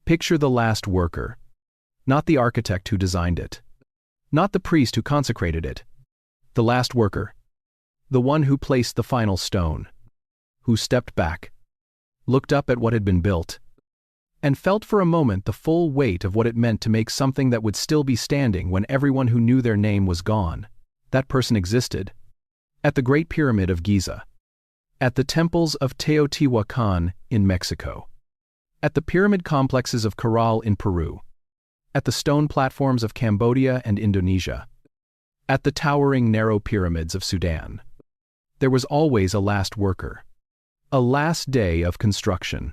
Picture the last worker. Not the architect who designed it. Not the priest who consecrated it. The last worker. The one who placed the final stone. Who stepped back, looked up at what had been built, and felt for a moment the full weight of what it meant to make something that would still be standing when everyone who knew their name was gone. That person existed. At the Great Pyramid of Giza. At the temples of Teotihuacan in Mexico. At the pyramid complexes of Caral in Peru. At the stone platforms of Cambodia and Indonesia. At the towering narrow pyramids of Sudan. There was always a last worker. A last day of construction.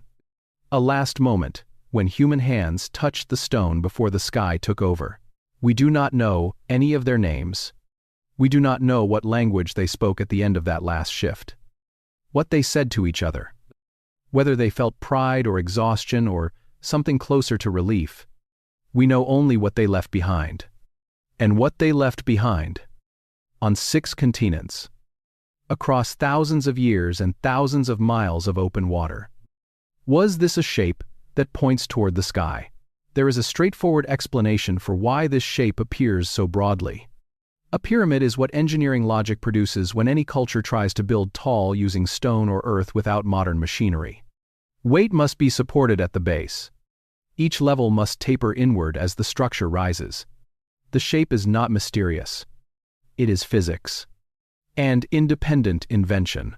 A last moment, when human hands touched the stone before the sky took over. We do not know any of their names. We do not know what language they spoke at the end of that last shift. What they said to each other. Whether they felt pride or exhaustion or something closer to relief. We know only what they left behind. And what they left behind. On 6 continents. Across thousands of years and thousands of miles of open water. Was this a shape that points toward the sky? There is a straightforward explanation for why this shape appears so broadly. A pyramid is what engineering logic produces when any culture tries to build tall using stone or earth without modern machinery. Weight must be supported at the base. Each level must taper inward as the structure rises. The shape is not mysterious. It is physics. And independent invention.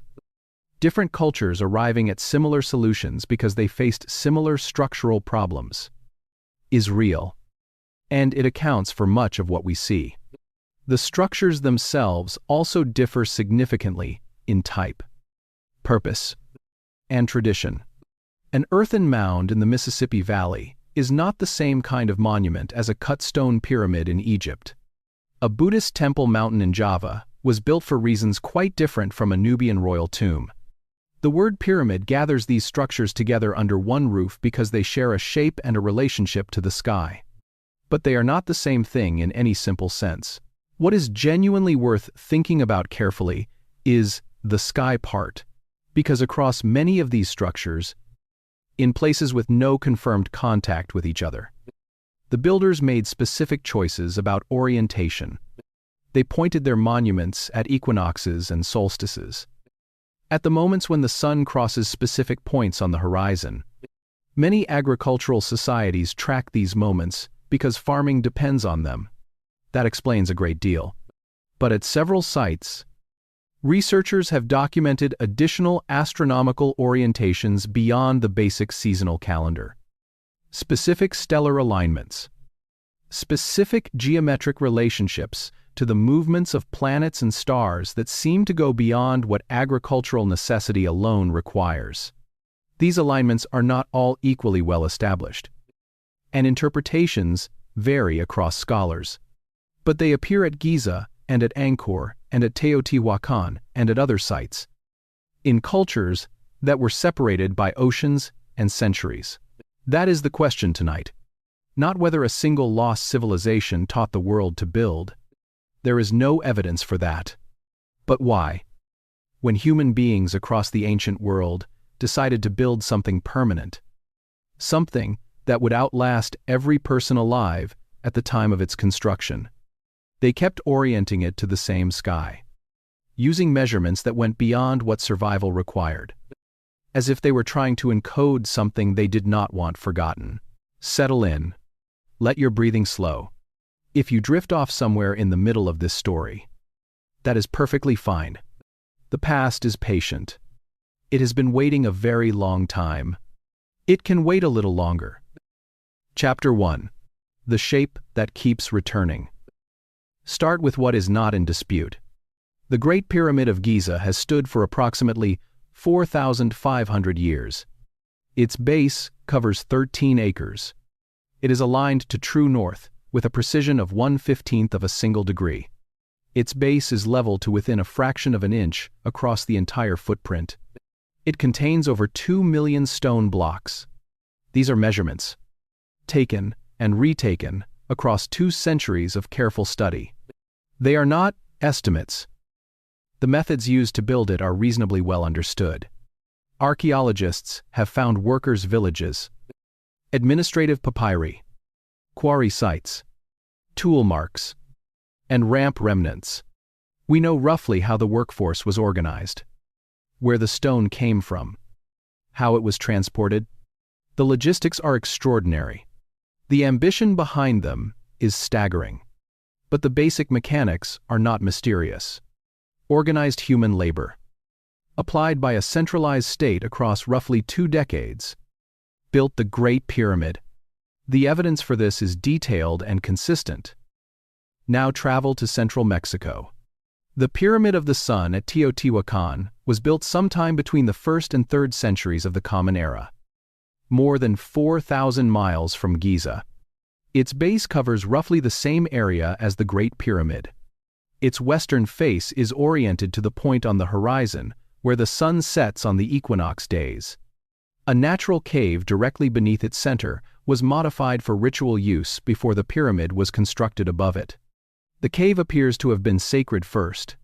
Different cultures arriving at similar solutions because they faced similar structural problems. Is real. And it accounts for much of what we see. The structures themselves also differ significantly in type, purpose, and tradition. An earthen mound in the Mississippi Valley is not the same kind of monument as a cut stone pyramid in Egypt. A Buddhist temple mountain in Java was built for reasons quite different from a Nubian royal tomb. The word pyramid gathers these structures together under one roof because they share a shape and a relationship to the sky. But they are not the same thing in any simple sense. What is genuinely worth thinking about carefully is the sky part, because across many of these structures, in places with no confirmed contact with each other, the builders made specific choices about orientation. They pointed their monuments at equinoxes and solstices. At the moments when the sun crosses specific points on the horizon. Many agricultural societies track these moments because farming depends on them. That explains a great deal. But at several sites, researchers have documented additional astronomical orientations beyond the basic seasonal calendar. Specific stellar alignments. Specific geometric relationships to the movements of planets and stars that seem to go beyond what agricultural necessity alone requires. These alignments are not all equally well established, and interpretations vary across scholars. But they appear at Giza and at Angkor and at Teotihuacan and at other sites, in cultures that were separated by oceans and centuries. That is the question tonight. Not whether a single lost civilization taught the world to build. There is no evidence for that. But why? When human beings across the ancient world decided to build something permanent, something that would outlast every person alive at the time of its construction, they kept orienting it to the same sky, using measurements that went beyond what survival required, as if they were trying to encode something they did not want forgotten. Settle in. Let your breathing slow. If you drift off somewhere in the middle of this story, that is perfectly fine. The past is patient. It has been waiting a very long time. It can wait a little longer. Chapter 1. The shape that keeps returning. Start with what is not in dispute. The Great Pyramid of Giza has stood for approximately 4,500 years. Its base covers 13 acres. It is aligned to true north, with a precision of 1/15 of a single degree. Its base is level to within a fraction of an inch across the entire footprint. It contains over 2 million stone blocks. These are measurements, taken and retaken across 2 centuries of careful study. They are not estimates. The methods used to build it are reasonably well understood. Archaeologists have found workers' villages, Administrative papyri, quarry sites, tool marks, and ramp remnants. We know roughly how the workforce was organized, where the stone came from, how it was transported. The logistics are extraordinary. The ambition behind them is staggering. But the basic mechanics are not mysterious. Organized human labor, applied by a centralized state across roughly 2 decades, built the Great Pyramid. The evidence for this is detailed and consistent. Now travel to central Mexico. The Pyramid of the Sun at Teotihuacan was built sometime between the 1st and 3rd centuries of the Common Era, more than 4,000 miles from Giza. Its base covers roughly the same area as the Great Pyramid. Its western face is oriented to the point on the horizon where the sun sets on the equinox days. A natural cave directly beneath its center was modified for ritual use before the pyramid was constructed above it. The cave appears to have been sacred first.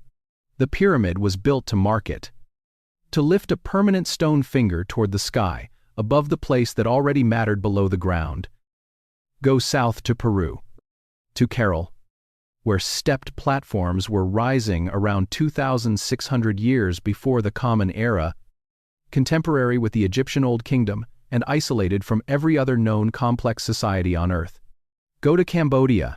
The pyramid was built to mark it, to lift a permanent stone finger toward the sky, above the place that already mattered below the ground. Go south to Peru, to Caral, where stepped platforms were rising around 2,600 years before the Common Era, contemporary with the Egyptian Old Kingdom and isolated from every other known complex society on Earth. Go to Cambodia,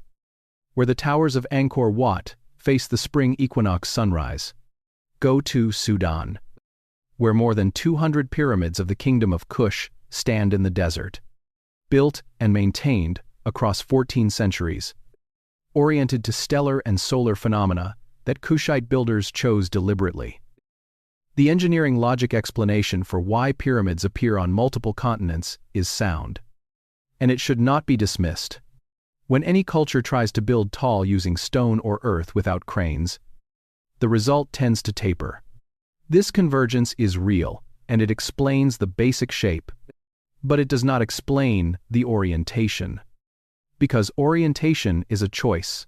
where the towers of Angkor Wat face the spring equinox sunrise. Go to Sudan, where more than 200 pyramids of the Kingdom of Kush stand in the desert, built and maintained across 14 centuries, oriented to stellar and solar phenomena that Kushite builders chose deliberately. The engineering logic explanation for why pyramids appear on multiple continents is sound, and it should not be dismissed. When any culture tries to build tall using stone or earth without cranes, the result tends to taper. This convergence is real, and it explains the basic shape, but it does not explain the orientation. Because orientation is a choice,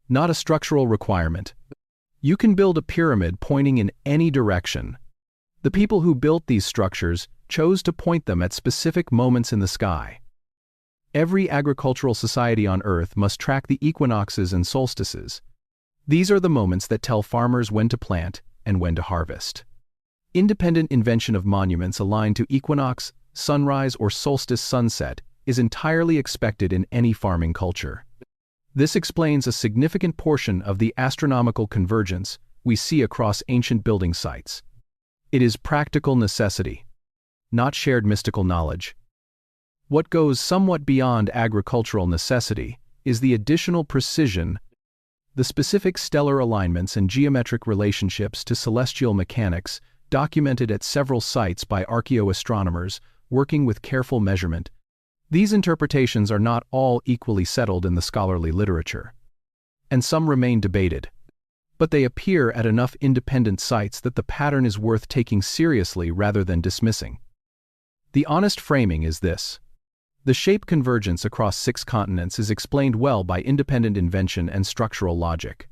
not a structural requirement. You can build a pyramid pointing in any direction. The people who built these structures chose to point them at specific moments in the sky. Every agricultural society on Earth must track the equinoxes and solstices. These are the moments that tell farmers when to plant and when to harvest. Independent invention of monuments aligned to equinox, sunrise, or solstice sunset is entirely expected in any farming culture. This explains a significant portion of the astronomical convergence we see across ancient building sites. It is practical necessity, not shared mystical knowledge. What goes somewhat beyond agricultural necessity is the additional precision, the specific stellar alignments and geometric relationships to celestial mechanics documented at several sites by archaeoastronomers working with careful measurement. These interpretations are not all equally settled in the scholarly literature, and some remain debated, but they appear at enough independent sites that the pattern is worth taking seriously rather than dismissing. The honest framing is this: the shape convergence across 6 continents is explained well by independent invention and structural logic.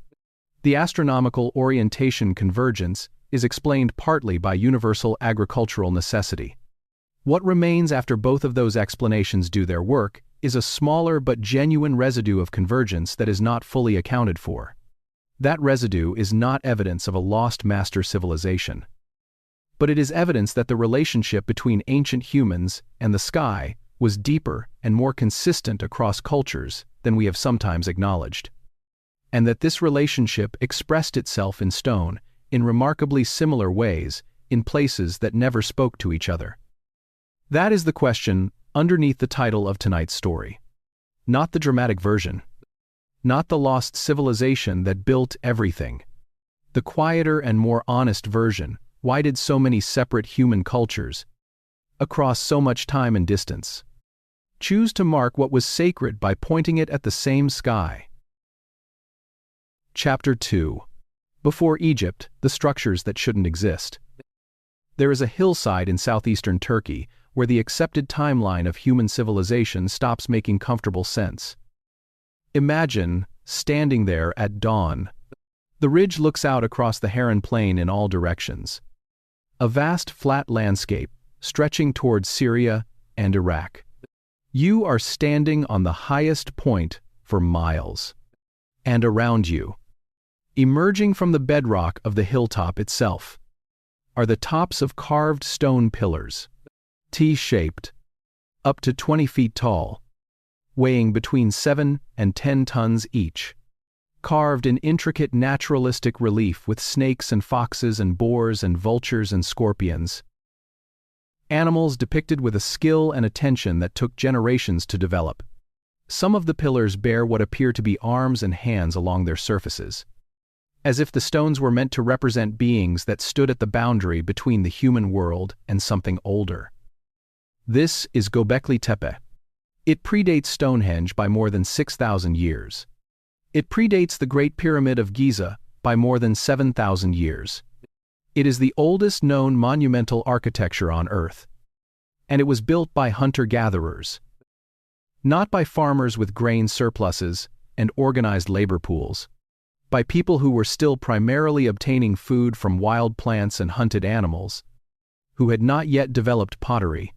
The astronomical orientation convergence is explained partly by universal agricultural necessity. What remains after both of those explanations do their work is a smaller but genuine residue of convergence that is not fully accounted for. That residue is not evidence of a lost master civilization, but it is evidence that the relationship between ancient humans and the sky was deeper and more consistent across cultures than we have sometimes acknowledged, and that this relationship expressed itself in stone in remarkably similar ways in places that never spoke to each other. That is the question underneath the title of tonight's story. Not the dramatic version. Not the lost civilization that built everything. The quieter and more honest version. Why did so many separate human cultures, across so much time and distance, choose to mark what was sacred by pointing it at the same sky? Chapter 2. Before Egypt, the structures that shouldn't exist. There is a hillside in southeastern Turkey where the accepted timeline of human civilization stops making comfortable sense. Imagine standing there at dawn. The ridge looks out across the Haran Plain in all directions. A vast flat landscape stretching towards Syria and Iraq. You are standing on the highest point for miles. And around you, emerging from the bedrock of the hilltop itself, are the tops of carved stone pillars, T-shaped, up to 20 feet tall, weighing between 7 and 10 tons each, carved in intricate naturalistic relief with snakes and foxes and boars and vultures and scorpions. Animals depicted with a skill and attention that took generations to develop. Some of the pillars bear what appear to be arms and hands along their surfaces, as if the stones were meant to represent beings that stood at the boundary between the human world and something older. This is Göbekli Tepe. It predates Stonehenge by more than 6,000 years. It predates the Great Pyramid of Giza by more than 7,000 years. It is the oldest known monumental architecture on Earth. And it was built by hunter-gatherers, not by farmers with grain surpluses and organized labor pools, by people who were still primarily obtaining food from wild plants and hunted animals, who had not yet developed pottery,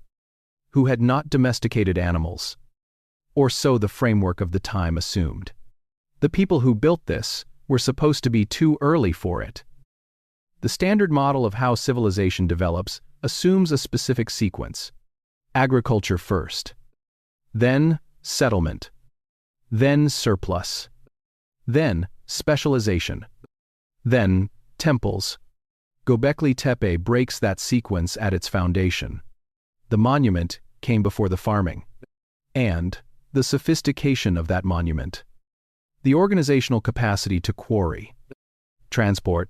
who had not domesticated animals, or so the framework of the time assumed. The people who built this were supposed to be too early for it. The standard model of how civilization develops assumes a specific sequence: agriculture first, then settlement, then surplus, then specialization, then temples. Göbekli Tepe breaks that sequence at its foundation. The monument came before the farming, and the sophistication of that monument, the organizational capacity to quarry, transport,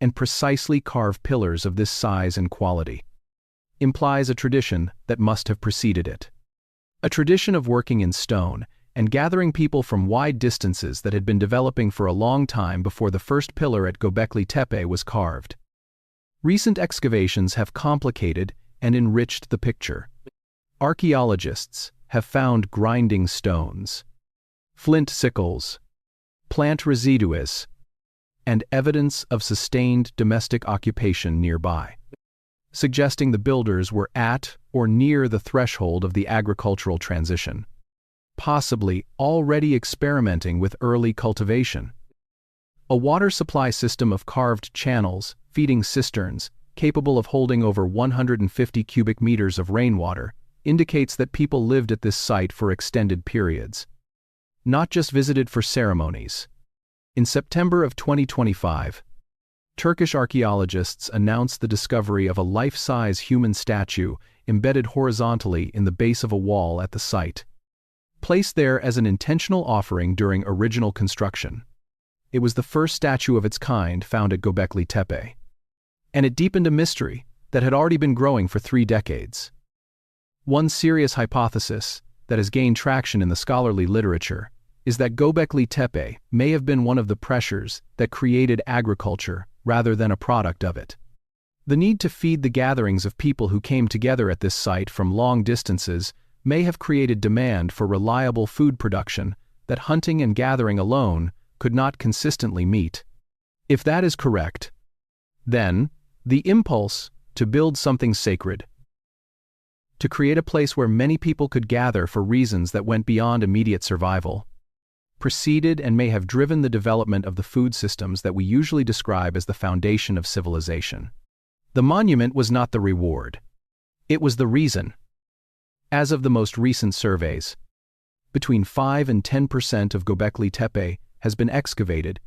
and precisely carve pillars of this size and quality, implies a tradition that must have preceded it. A tradition of working in stone and gathering people from wide distances that had been developing for a long time before the first pillar at Göbekli Tepe was carved. Recent excavations have complicated and enriched the picture. Archaeologists have found grinding stones, flint sickles, plant residues, and evidence of sustained domestic occupation nearby, suggesting the builders were at or near the threshold of the agricultural transition, possibly already experimenting with early cultivation. A water supply system of carved channels, feeding cisterns, capable of holding over 150 cubic meters of rainwater, indicates that people lived at this site for extended periods, not just visited for ceremonies. In September of 2025, Turkish archaeologists announced the discovery of a life-size human statue embedded horizontally in the base of a wall at the site, placed there as an intentional offering during original construction. It was the first statue of its kind found at Göbekli Tepe, and it deepened a mystery that had already been growing for 3 decades. One serious hypothesis that has gained traction in the scholarly literature is that Göbekli Tepe may have been one of the pressures that created agriculture rather than a product of it. The need to feed the gatherings of people who came together at this site from long distances may have created demand for reliable food production that hunting and gathering alone could not consistently meet. If that is correct, then the impulse to build something sacred, to create a place where many people could gather for reasons that went beyond immediate survival, preceded and may have driven the development of the food systems that we usually describe as the foundation of civilization. The monument was not the reward. It was the reason. As of the most recent surveys, between 5 and 10% of Göbekli Tepe has been excavated.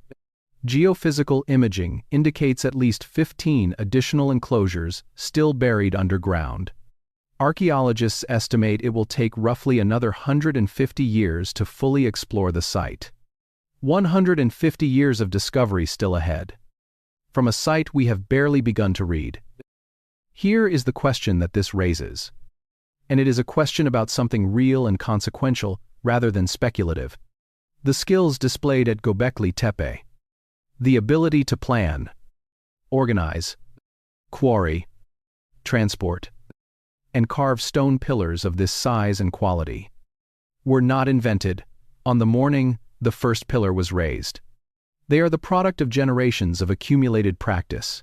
Geophysical imaging indicates at least 15 additional enclosures still buried underground. Archaeologists estimate it will take roughly another 150 years to fully explore the site. 150 years of discovery still ahead, from a site we have barely begun to read. Here is the question that this raises, and it is a question about something real and consequential rather than speculative. The skills displayed at Göbekli Tepe, the ability to plan, organize, quarry, transport, and carve stone pillars of this size and quality, were not invented on the morning the first pillar was raised. They are the product of generations of accumulated practice,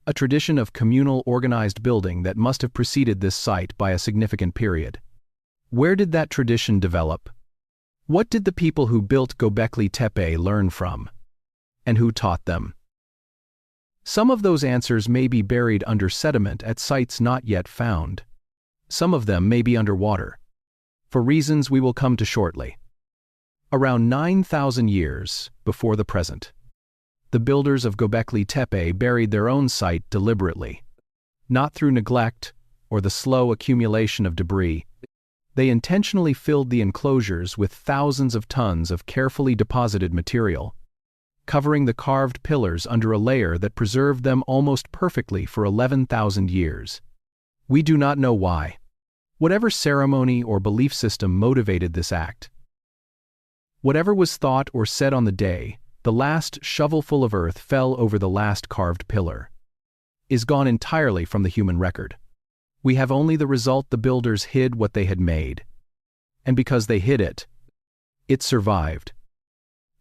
a tradition of communal organized building that must have preceded this site by a significant period. Where did that tradition develop? What did the people who built Göbekli Tepe learn from? And who taught them? Some of those answers may be buried under sediment at sites not yet found. Some of them may be underwater, for reasons we will come to shortly. Around 9,000 years before the present, the builders of Göbekli Tepe buried their own site deliberately. Not through neglect or the slow accumulation of debris. They intentionally filled the enclosures with thousands of tons of carefully deposited material, covering the carved pillars under a layer that preserved them almost perfectly for 11,000 years. We do not know why. Whatever ceremony or belief system motivated this act, whatever was thought or said on the day the last shovelful of earth fell over the last carved pillar, is gone entirely from the human record. We have only the result: the builders hid what they had made. And because they hid it, it survived.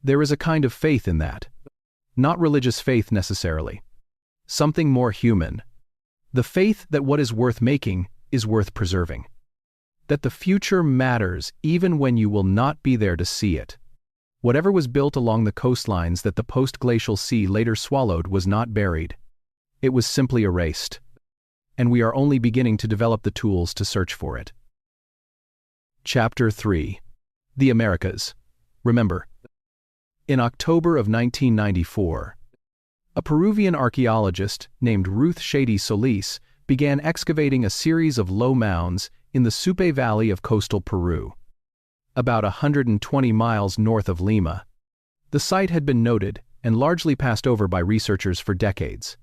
There is a kind of faith in that. Not religious faith necessarily. Something more human. The faith that what is worth making is worth preserving. That the future matters even when you will not be there to see it. Whatever was built along the coastlines that the post-glacial sea later swallowed was not buried. It was simply erased. And we are only beginning to develop the tools to search for it. Chapter 3. The Americas. Remember, in October of 1994, a Peruvian archaeologist named Ruth Shady Solis began excavating a series of low mounds in the Supe Valley of coastal Peru, about 120 miles north of Lima. The site had been noted and largely passed over by researchers for decades.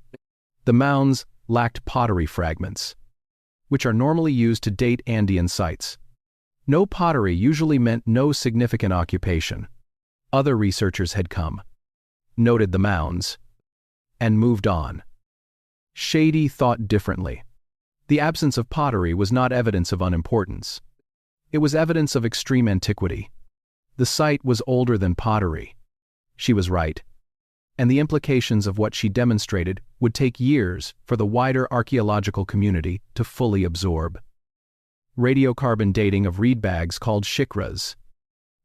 The mounds lacked pottery fragments, which are normally used to date Andean sites. No pottery usually meant no significant occupation. Other researchers had come, noted the mounds, and moved on. Shady thought differently. The absence of pottery was not evidence of unimportance. It was evidence of extreme antiquity. The site was older than pottery. She was right. And the implications of what she demonstrated would take years for the wider archaeological community to fully absorb. Radiocarbon dating of reed bags called shikras,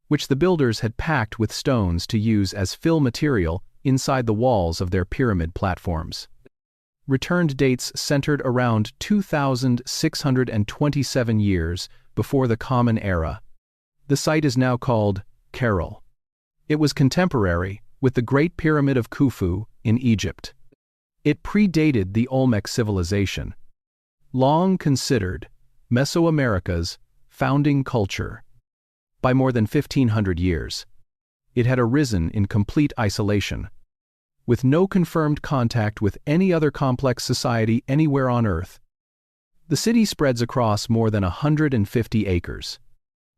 which the builders had packed with stones to use as fill material inside the walls of their pyramid platforms. Returned dates centered around 2,627 years before the Common Era. The site is now called Caral. It was contemporary with the Great Pyramid of Khufu in Egypt. It predated the Olmec civilization, long considered Mesoamerica's founding culture. By more than 1,500 years, it had arisen in complete isolation, with no confirmed contact with any other complex society anywhere on Earth. The city spreads across more than 150 acres.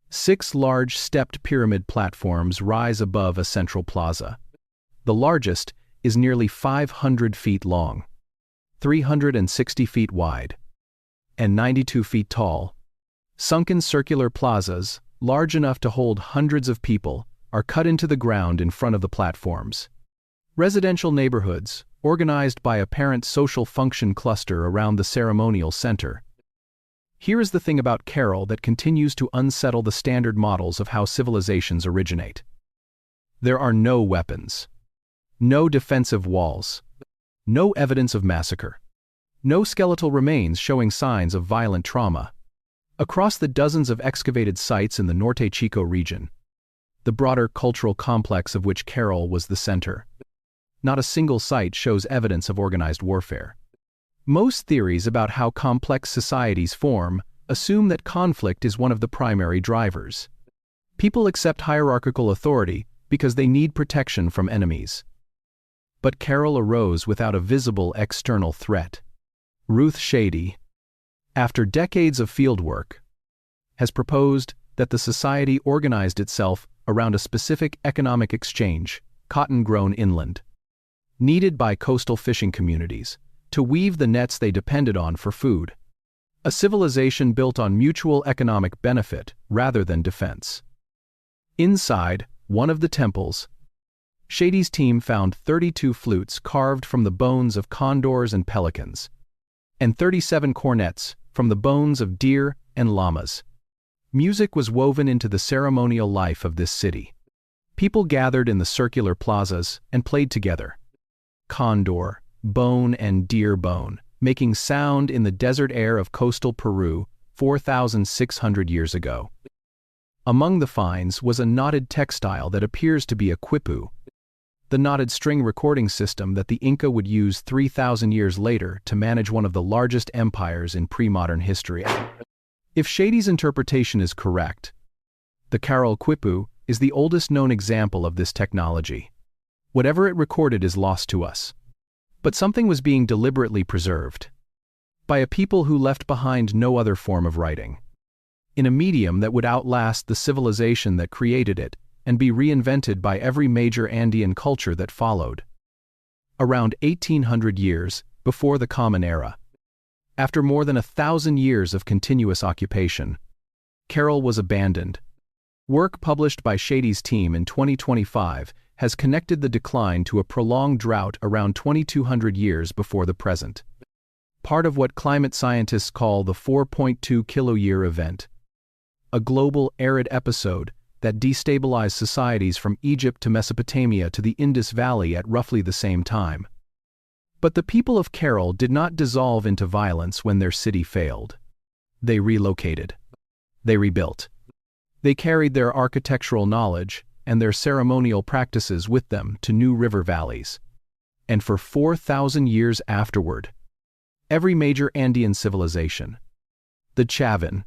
6 large stepped pyramid platforms rise above a central plaza. The largest is nearly 500 feet long, 360 feet wide, and 92 feet tall. Sunken circular plazas, large enough to hold hundreds of people, are cut into the ground in front of the platforms. Residential neighborhoods, organized by a parent social function cluster around the ceremonial center. Here is the thing about Caral that continues to unsettle the standard models of how civilizations originate. There are no weapons, no defensive walls, no evidence of massacre, no skeletal remains showing signs of violent trauma. Across the dozens of excavated sites in the Norte Chico region, the broader cultural complex of which Caral was the center, not a single site shows evidence of organized warfare. Most theories about how complex societies form assume that conflict is one of the primary drivers. People accept hierarchical authority because they need protection from enemies. But Caral arose without a visible external threat. Ruth Shady, after decades of fieldwork, has proposed that the society organized itself around a specific economic exchange, cotton grown inland, needed by coastal fishing communities, to weave the nets they depended on for food. A civilization built on mutual economic benefit rather than defense. Inside one of the temples, Shady's team found 32 flutes carved from the bones of condors and pelicans, and 37 cornets from the bones of deer and llamas. Music was woven into the ceremonial life of this city. People gathered in the circular plazas and played together. Condor, bone and deer bone, making sound in the desert air of coastal Peru 4,600 years ago. Among the finds was a knotted textile that appears to be a quipu, the knotted string recording system that the Inca would use 3,000 years later to manage one of the largest empires in pre-modern history. If Shady's interpretation is correct, the Carol quipu is the oldest known example of this technology. Whatever it recorded is lost to us. But something was being deliberately preserved by a people who left behind no other form of writing, in a medium that would outlast the civilization that created it and be reinvented by every major Andean culture that followed. Around 1,800 years before the Common Era, after more than 1,000 years of continuous occupation, Carol was abandoned. Work published by Shady's team in 2025 has connected the decline to a prolonged drought around 2,200 years before the present, part of what climate scientists call the 4.2 kiloyear event, a global arid episode that destabilized societies from Egypt to Mesopotamia to the Indus Valley at roughly the same time. But the people of Carol did not dissolve into violence when their city failed. They relocated. They rebuilt. They carried their architectural knowledge and their ceremonial practices with them to new river valleys. And for 4,000 years afterward, every major Andean civilization, the Chavin,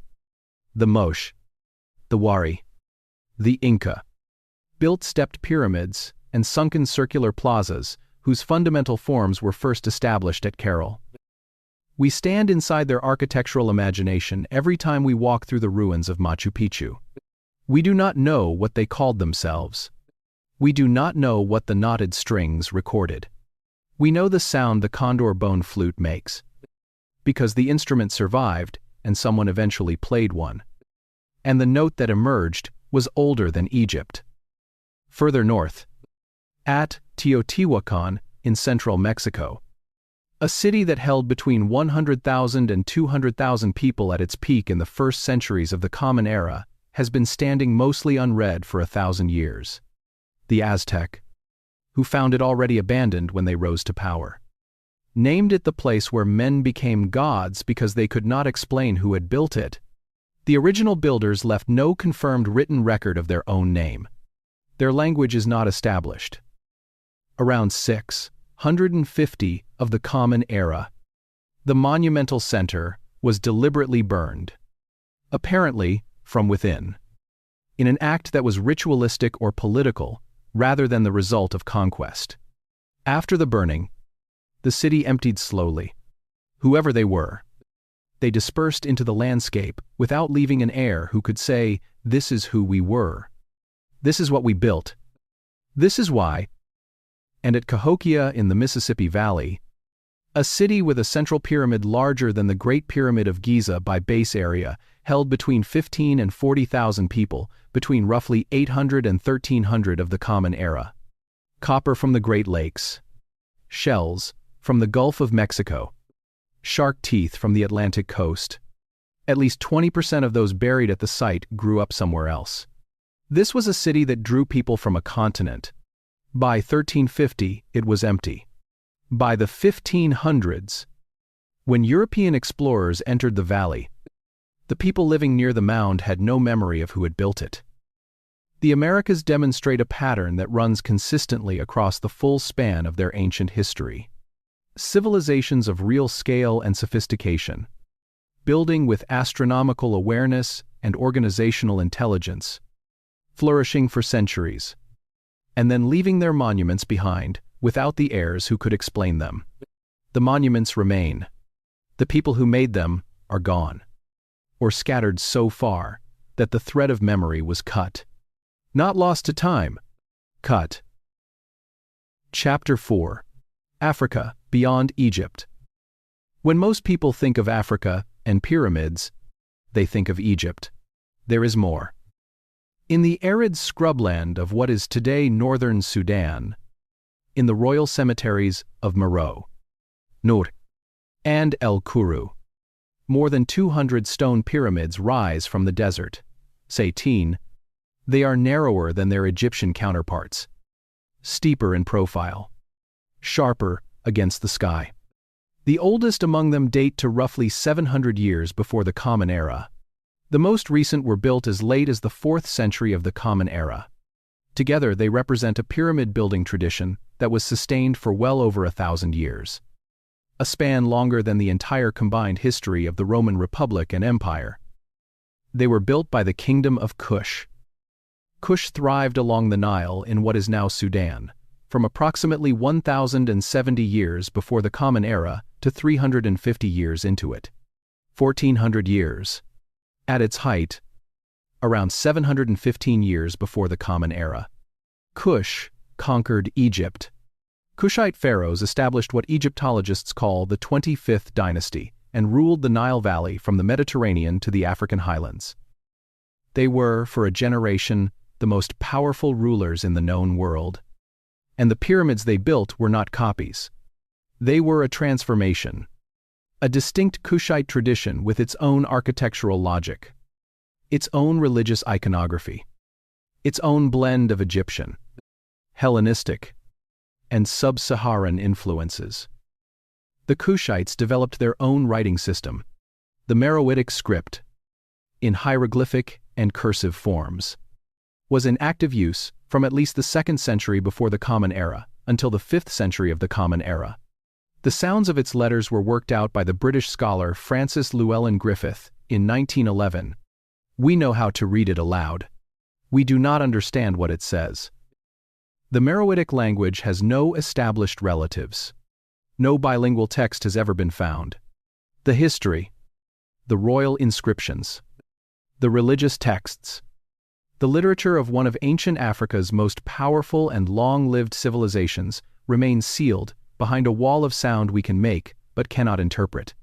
the Moche, the Wari, the Inca, built stepped pyramids and sunken circular plazas whose fundamental forms were first established at Carol. We stand inside their architectural imagination every time we walk through the ruins of Machu Picchu. We do not know what they called themselves. We do not know what the knotted strings recorded. We know the sound the condor bone flute makes, because the instrument survived and someone eventually played one. And the note that emerged was older than Egypt. Further north, at Teotihuacan in central Mexico, a city that held between 100,000 and 200,000 people at its peak in the first centuries of the Common Era, has been standing mostly unread for 1,000 years. The Aztec, who found it already abandoned when they rose to power, named it the place where men became gods because they could not explain who had built it. The original builders left no confirmed written record of their own name. Their language is not established. Around 650 of the Common Era, the monumental center was deliberately burned, apparently from within, in an act that was ritualistic or political rather than the result of conquest. After the burning, the city emptied slowly. Whoever they were, they dispersed into the landscape without leaving an heir who could say, "This is who we were. This is what we built. This is why." And at Cahokia in the Mississippi Valley, a city with a central pyramid larger than the Great Pyramid of Giza by base area, held between 15 and 40,000 people, between roughly 800 and 1,300 of the Common Era. Copper from the Great Lakes, shells from the Gulf of Mexico, shark teeth from the Atlantic coast. At least 20% of those buried at the site grew up somewhere else. This was a city that drew people from a continent. By 1350, it was empty. By the 1500s, when European explorers entered the valley, the people living near the mound had no memory of who had built it. The Americas demonstrate a pattern that runs consistently across the full span of their ancient history. Civilizations of real scale and sophistication, building with astronomical awareness and organizational intelligence, flourishing for centuries, and then leaving their monuments behind without the heirs who could explain them. The monuments remain. The people who made them are gone, or scattered so far that the thread of memory was cut. Not lost to time, cut. Chapter 4. Africa, Beyond Egypt. When most people think of Africa and pyramids, they think of Egypt. There is more. In the arid scrubland of what is today northern Sudan, in the royal cemeteries of Meroe, Nur, and El Kuru, more than 200 stone pyramids rise from the desert. say teen, they are narrower than their Egyptian counterparts, steeper in profile, sharper against the sky. The oldest among them date to roughly 700 years before the Common Era. The most recent were built as late as the 4th century of the Common Era. Together they represent a pyramid-building tradition that was sustained for well over 1,000 years, a span longer than the entire combined history of the Roman Republic and Empire. They were built by the Kingdom of Kush. Kush thrived along the Nile in what is now Sudan, from approximately 1,070 years before the Common Era to 350 years into it. 1,400 years. At its height, around 715 years before the Common Era. Kush conquered Egypt. Kushite pharaohs established what Egyptologists call the 25th dynasty and ruled the Nile Valley from the Mediterranean to the African highlands. They were, for a generation, the most powerful rulers in the known world. And the pyramids they built were not copies. They were a transformation, a distinct Kushite tradition with its own architectural logic, its own religious iconography, its own blend of Egyptian, Hellenistic, and sub-Saharan influences. The Kushites developed their own writing system, the Meroitic script, in hieroglyphic and cursive forms, was in active use from at least the 2nd century before the Common Era until the 5th century of the Common Era. The sounds of its letters were worked out by the British scholar Francis Llewellyn Griffith in 1911. We know how to read it aloud. We do not understand what it says. The Meroitic language has no established relatives. No bilingual text has ever been found. The history, the royal inscriptions, the religious texts, the literature of one of ancient Africa's most powerful and long-lived civilizations remains sealed behind a wall of sound we can make but cannot interpret.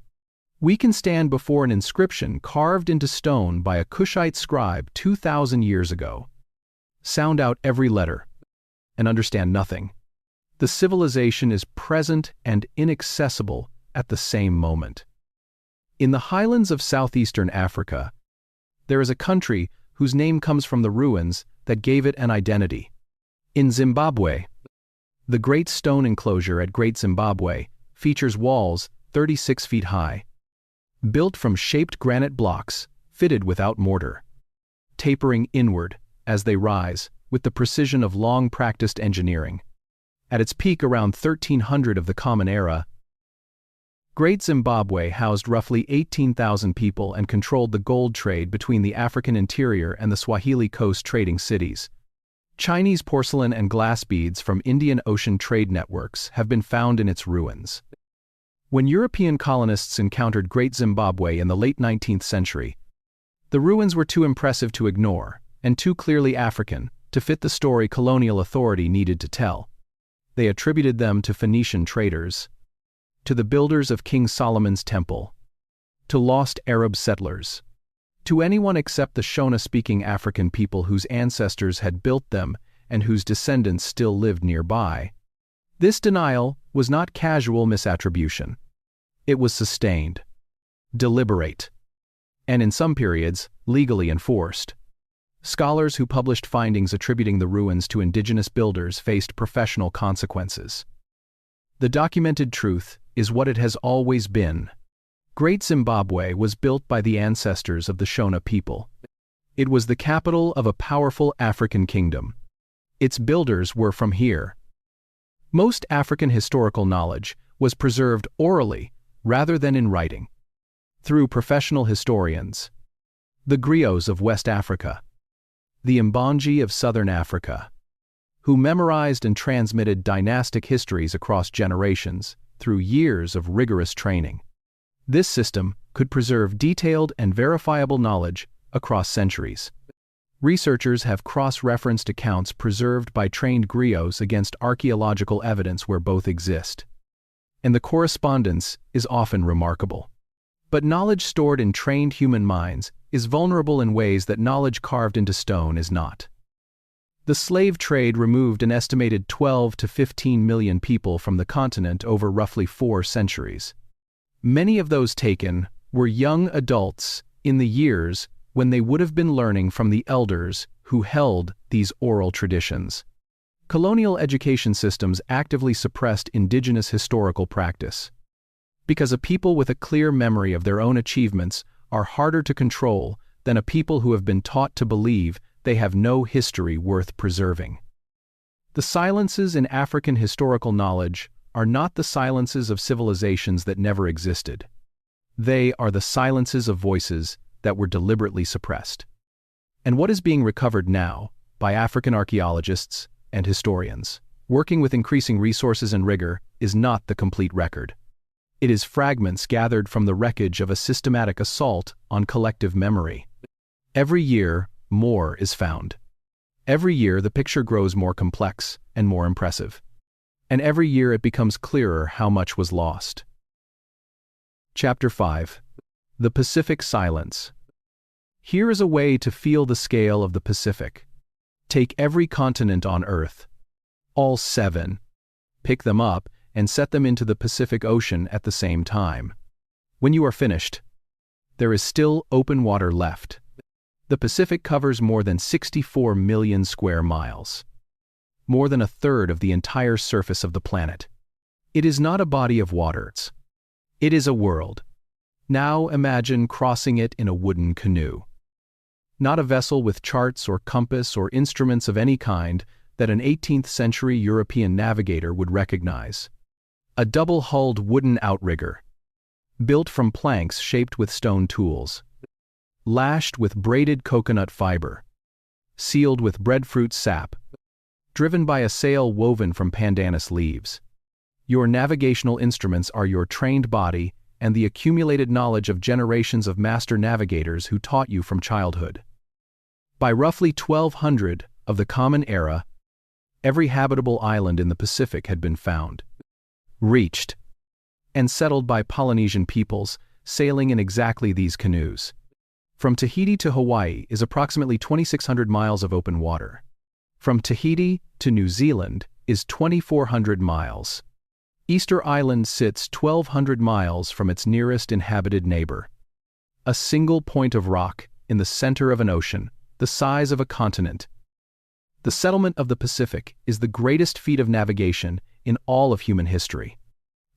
We can stand before an inscription carved into stone by a Kushite scribe 2,000 years ago, sound out every letter, and understand nothing. The civilization is present and inaccessible at the same moment. In the highlands of southeastern Africa, there is a country whose name comes from the ruins that gave it an identity. In Zimbabwe, the Great Stone Enclosure at Great Zimbabwe features walls 36 feet high, built from shaped granite blocks fitted without mortar, tapering inward as they rise with the precision of long-practiced engineering. At its peak around 1300 of the Common Era, Great Zimbabwe housed roughly 18,000 people and controlled the gold trade between the African interior and the Swahili coast trading cities. Chinese porcelain and glass beads from Indian Ocean trade networks have been found in its ruins. When European colonists encountered Great Zimbabwe in the late 19th century, the ruins were too impressive to ignore and too clearly African to fit the story colonial authority needed to tell. They attributed them to Phoenician traders, to the builders of King Solomon's temple, to lost Arab settlers, to anyone except the Shona-speaking African people whose ancestors had built them and whose descendants still lived nearby. This denial was not casual misattribution. It was sustained, deliberate, and in some periods, legally enforced. Scholars who published findings attributing the ruins to indigenous builders faced professional consequences. The documented truth is what it has always been. Great Zimbabwe was built by the ancestors of the Shona people. It was the capital of a powerful African kingdom. Its builders were from here. Most African historical knowledge was preserved orally rather than in writing. Through professional historians, the griots of West Africa, the Mbonji of Southern Africa, who memorized and transmitted dynastic histories across generations through years of rigorous training. This system could preserve detailed and verifiable knowledge across centuries. Researchers have cross-referenced accounts preserved by trained griots against archaeological evidence where both exist, and the correspondence is often remarkable. But knowledge stored in trained human minds is vulnerable in ways that knowledge carved into stone is not. The slave trade removed an estimated 12 to 15 million people from the continent over roughly 4 centuries. Many of those taken were young adults in the years when they would have been learning from the elders who held these oral traditions. Colonial education systems actively suppressed indigenous historical practice, because a people with a clear memory of their own achievements are harder to control than a people who have been taught to believe they have no history worth preserving. The silences in African historical knowledge are not the silences of civilizations that never existed. They are the silences of voices that were deliberately suppressed. And what is being recovered now by African archaeologists and historians, working with increasing resources and rigor, is not the complete record. It is fragments gathered from the wreckage of a systematic assault on collective memory. Every year, more is found. Every year, the picture grows more complex and more impressive. And every year, it becomes clearer how much was lost. Chapter 5. The Pacific Silence. Here is a way to feel the scale of the Pacific. Take every continent on Earth, all 7, pick them up, and set them into the Pacific Ocean at the same time. When you are finished, there is still open water left. The Pacific covers more than 64 million square miles, more than a third of the entire surface of the planet. It is not a body of waters. It is a world. Now imagine crossing it in a wooden canoe. Not a vessel with charts or compass or instruments of any kind that an 18th-century European navigator would recognize. A double-hulled wooden outrigger, built from planks shaped with stone tools, lashed with braided coconut fiber, sealed with breadfruit sap, driven by a sail woven from pandanus leaves. Your navigational instruments are your trained body and the accumulated knowledge of generations of master navigators who taught you from childhood. By roughly 1200 of the Common Era, every habitable island in the Pacific had been found, reached, and settled by Polynesian peoples sailing in exactly these canoes. From Tahiti to Hawaii is approximately 2,600 miles of open water. From Tahiti to New Zealand is 2,400 miles. Easter Island sits 1,200 miles from its nearest inhabited neighbor. A single point of rock in the center of an ocean, the size of a continent. The settlement of the Pacific is the greatest feat of navigation in all of human history.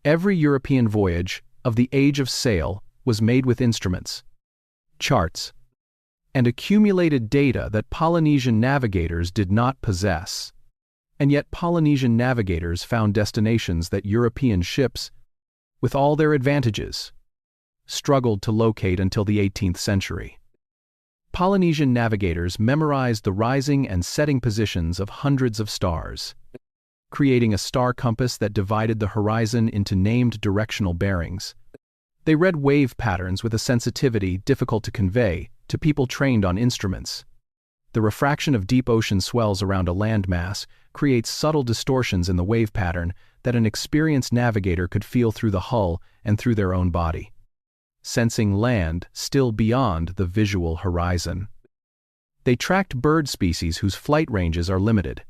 Every European voyage of the age of sail was made with instruments, charts, and accumulated data that Polynesian navigators did not possess. And yet Polynesian navigators found destinations that European ships, with all their advantages, struggled to locate until the 18th century. Polynesian navigators memorized the rising and setting positions of hundreds of stars, creating a star compass that divided the horizon into named directional bearings. They read wave patterns with a sensitivity difficult to convey to people trained on instruments. The refraction of deep ocean swells around a landmass creates subtle distortions in the wave pattern that an experienced navigator could feel through the hull and through their own body, sensing land still beyond the visual horizon. They tracked bird species whose flight ranges are limited,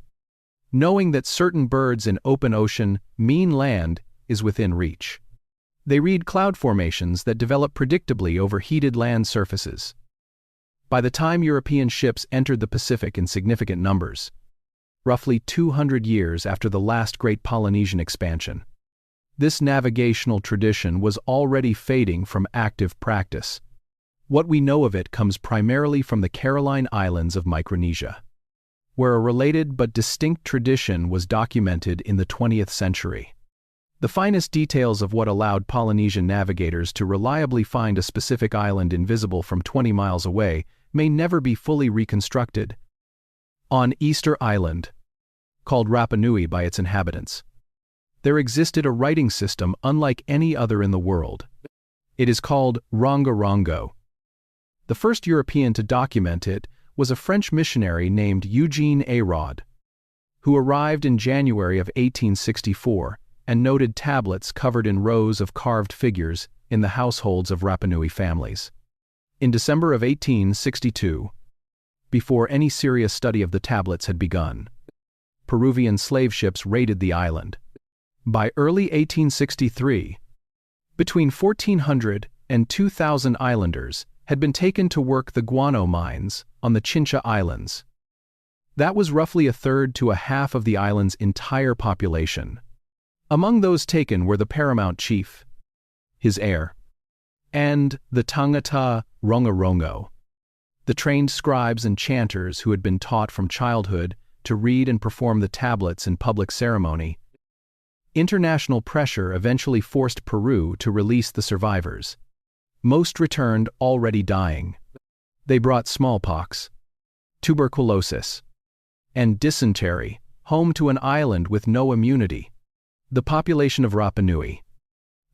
knowing that certain birds in open ocean mean land is within reach. They read cloud formations that develop predictably over heated land surfaces. By the time European ships entered the Pacific in significant numbers, roughly 200 years after the last great Polynesian expansion, this navigational tradition was already fading from active practice. What we know of it comes primarily from the Caroline Islands of Micronesia, where a related but distinct tradition was documented in the 20th century. The finest details of what allowed Polynesian navigators to reliably find a specific island invisible from 20 miles away may never be fully reconstructed. On Easter Island, called Rapa Nui by its inhabitants, there existed a writing system unlike any other in the world. It is called Rongo-Rongo. The first European to document it was a French missionary named Eugene Arod, who arrived in January of 1864 and noted tablets covered in rows of carved figures in the households of Rapa Nui families. In December of 1862, before any serious study of the tablets had begun, Peruvian slave ships raided the island. By early 1863, between 1,400 and 2,000 islanders had been taken to work the guano mines on the Chincha Islands. That was roughly a third to a half of the island's entire population. Among those taken were the paramount chief, his heir, and the Tangata Rongorongo, the trained scribes and chanters who had been taught from childhood to read and perform the tablets in public ceremony. International pressure eventually forced Peru to release the survivors. Most returned already dying. They brought smallpox, tuberculosis, and dysentery home to an island with no immunity. The population of Rapa Nui,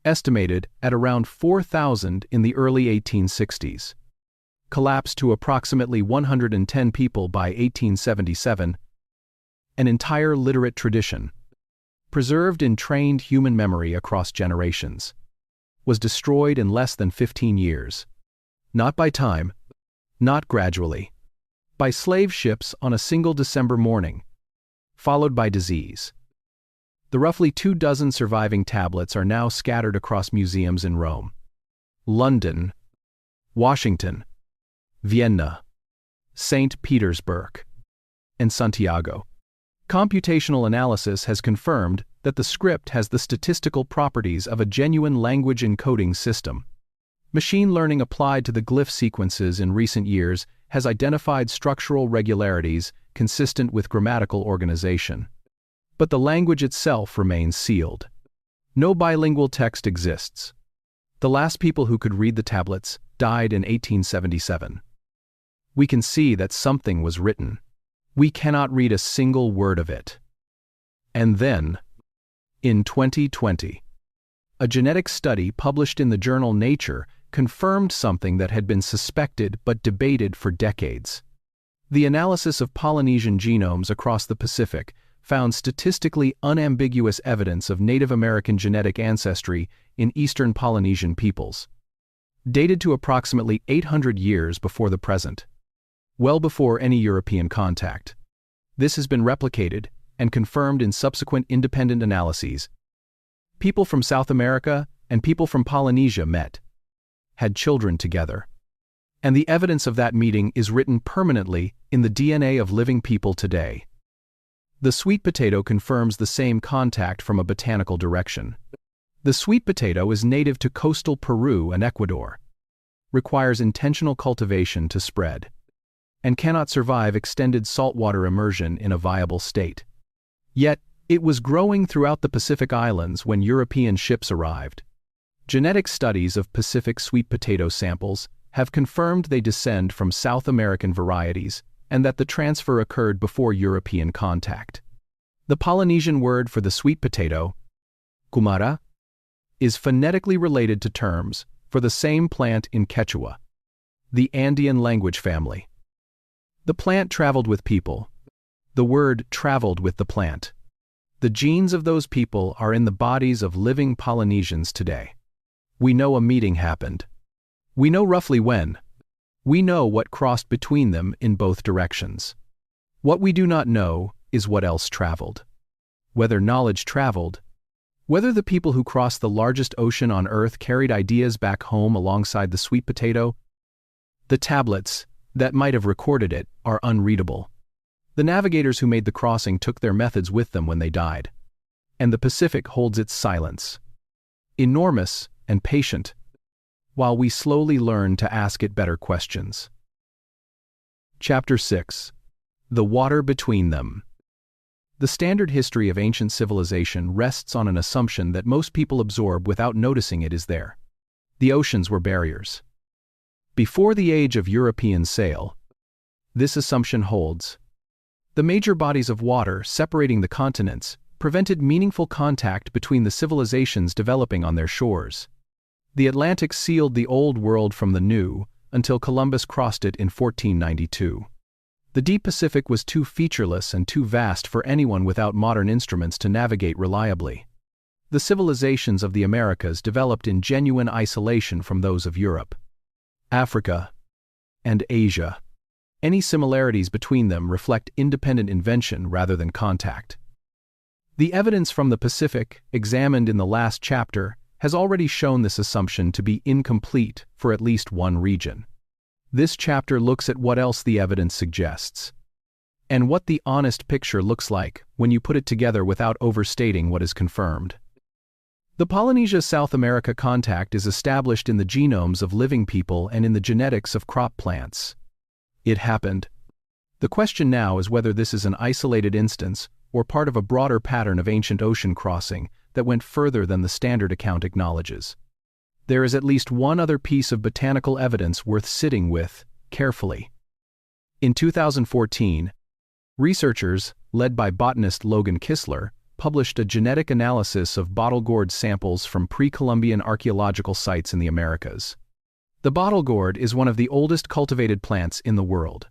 estimated at around 4,000 in the early 1860s, collapsed to approximately 110 people by 1877. An entire literate tradition, preserved in trained human memory across generations, was destroyed in less than 15 years. Not by time, not gradually, by slave ships on a single December morning, followed by disease. The roughly 24 surviving tablets are now scattered across museums in Rome, London, Washington, Vienna, St. Petersburg, and Santiago. Computational analysis has confirmed that the script has the statistical properties of a genuine language encoding system. Machine learning applied to the glyph sequences in recent years has identified structural regularities consistent with grammatical organization. But the language itself remains sealed. No bilingual text exists. The last people who could read the tablets died in 1877. We can see that something was written. We cannot read a single word of it. And then, in 2020, a genetic study published in the journal Nature confirmed something that had been suspected but debated for decades. The analysis of Polynesian genomes across the Pacific found statistically unambiguous evidence of Native American genetic ancestry in Eastern Polynesian peoples, dated to approximately 800 years before the present, well before any European contact. This has been replicated and confirmed in subsequent independent analyses. People from South America and people from Polynesia met, had children together, and the evidence of that meeting is written permanently in the DNA of living people today. The sweet potato confirms the same contact from a botanical direction. The sweet potato is native to coastal Peru and Ecuador, requires intentional cultivation to spread, and cannot survive extended saltwater immersion in a viable state. Yet, it was growing throughout the Pacific Islands when European ships arrived. Genetic studies of Pacific sweet potato samples have confirmed they descend from South American varieties and that the transfer occurred before European contact. The Polynesian word for the sweet potato, kumara, is phonetically related to terms for the same plant in Quechua, the Andean language family. The plant traveled with people. The word traveled with the plant. The genes of those people are in the bodies of living Polynesians today. We know a meeting happened. We know roughly when. We know what crossed between them in both directions. What we do not know is what else traveled. Whether knowledge traveled, whether the people who crossed the largest ocean on Earth carried ideas back home alongside the sweet potato. The tablets that might have recorded it are unreadable. The navigators who made the crossing took their methods with them when they died. And the Pacific holds its silence, enormous and patient, while we slowly learn to ask it better questions. Chapter 6. The Water Between Them. The standard history of ancient civilization rests on an assumption that most people absorb without noticing it is there. The oceans were barriers. Before the age of European sail, this assumption holds. The major bodies of water separating the continents prevented meaningful contact between the civilizations developing on their shores. The Atlantic sealed the Old World from the New until Columbus crossed it in 1492. The deep Pacific was too featureless and too vast for anyone without modern instruments to navigate reliably. The civilizations of the Americas developed in genuine isolation from those of Europe, Africa, and Asia. Any similarities between them reflect independent invention rather than contact. The evidence from the Pacific, examined in the last chapter, has already shown this assumption to be incomplete for at least one region. This chapter looks at what else the evidence suggests, and what the honest picture looks like when you put it together without overstating what is confirmed. The Polynesia-South America contact is established in the genomes of living people and in the genetics of crop plants. It happened. The question now is whether this is an isolated instance or part of a broader pattern of ancient ocean crossing that went further than the standard account acknowledges. There is at least one other piece of botanical evidence worth sitting with carefully. In 2014, researchers, led by botanist Logan Kistler, published a genetic analysis of bottle gourd samples from pre-Columbian archaeological sites in the Americas. The bottle gourd is one of the oldest cultivated plants in the world.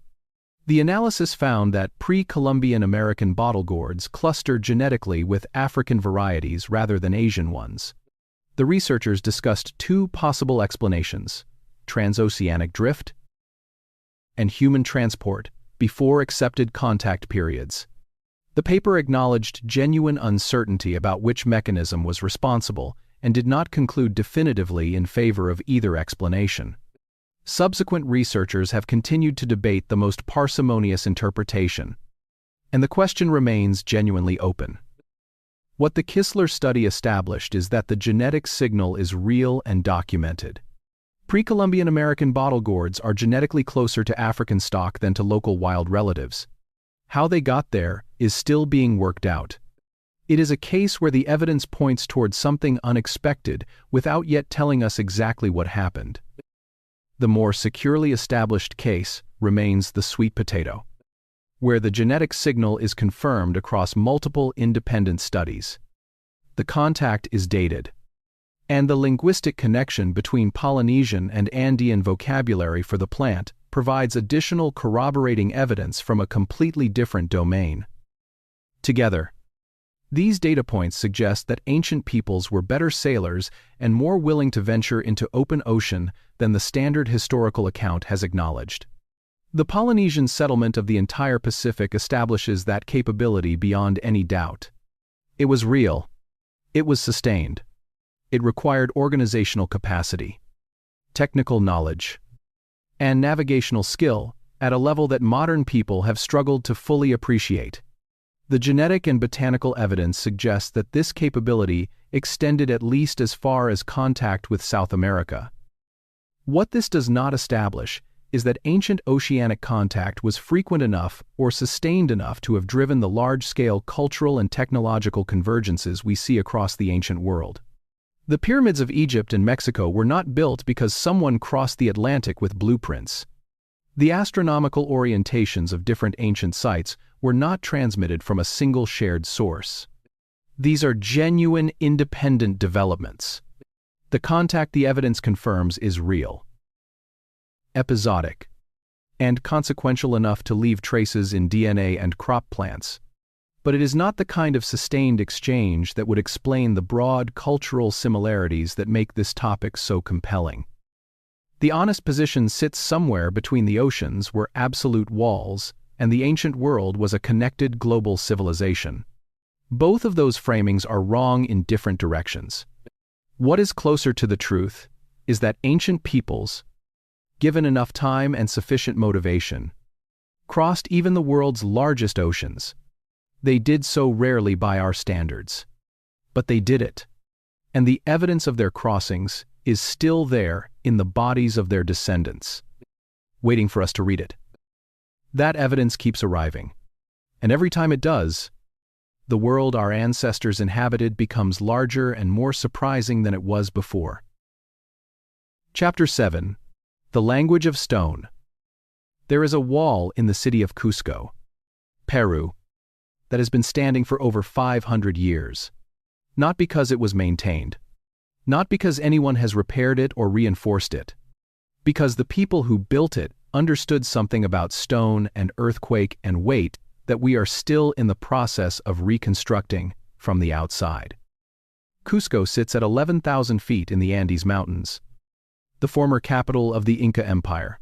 The analysis found that pre-Columbian American bottle gourds clustered genetically with African varieties rather than Asian ones. The researchers discussed two possible explanations: transoceanic drift and human transport before accepted contact periods. The paper acknowledged genuine uncertainty about which mechanism was responsible and did not conclude definitively in favor of either explanation. Subsequent researchers have continued to debate the most parsimonious interpretation, and the question remains genuinely open. What the Kistler study established is that the genetic signal is real and documented. Pre-Columbian American bottle gourds are genetically closer to African stock than to local wild relatives. How they got there is still being worked out. It is a case where the evidence points towards something unexpected without yet telling us exactly what happened. The more securely established case remains the sweet potato, where the genetic signal is confirmed across multiple independent studies. The contact is dated, and the linguistic connection between Polynesian and Andean vocabulary for the plant provides additional corroborating evidence from a completely different domain. Together, these data points suggest that ancient peoples were better sailors and more willing to venture into open ocean than the standard historical account has acknowledged. The Polynesian settlement of the entire Pacific establishes that capability beyond any doubt. It was real. It was sustained. It required organizational capacity, technical knowledge, and navigational skill at a level that modern people have struggled to fully appreciate. The genetic and botanical evidence suggests that this capability extended at least as far as contact with South America. What this does not establish is that ancient oceanic contact was frequent enough or sustained enough to have driven the large-scale cultural and technological convergences we see across the ancient world. The pyramids of Egypt and Mexico were not built because someone crossed the Atlantic with blueprints. The astronomical orientations of different ancient sites were not transmitted from a single shared source. These are genuine, independent developments. The contact the evidence confirms is real, episodic, and consequential enough to leave traces in DNA and crop plants. But it is not the kind of sustained exchange that would explain the broad cultural similarities that make this topic so compelling. The honest position sits somewhere between the oceans were absolute walls, and the ancient world was a connected global civilization. Both of those framings are wrong in different directions. What is closer to the truth is that ancient peoples, given enough time and sufficient motivation, crossed even the world's largest oceans. They did so rarely by our standards. But they did it. And the evidence of their crossings is still there in the bodies of their descendants, waiting for us to read it. That evidence keeps arriving. And every time it does, the world our ancestors inhabited becomes larger and more surprising than it was before. Chapter 7. The Language of Stone. There is a wall in the city of Cusco, Peru, that has been standing for over 500 years. Not because it was maintained. Not because anyone has repaired it or reinforced it. Because the people who built it understood something about stone and earthquake and weight that we are still in the process of reconstructing from the outside. Cusco sits at 11,000 feet in the Andes Mountains, the former capital of the Inca Empire,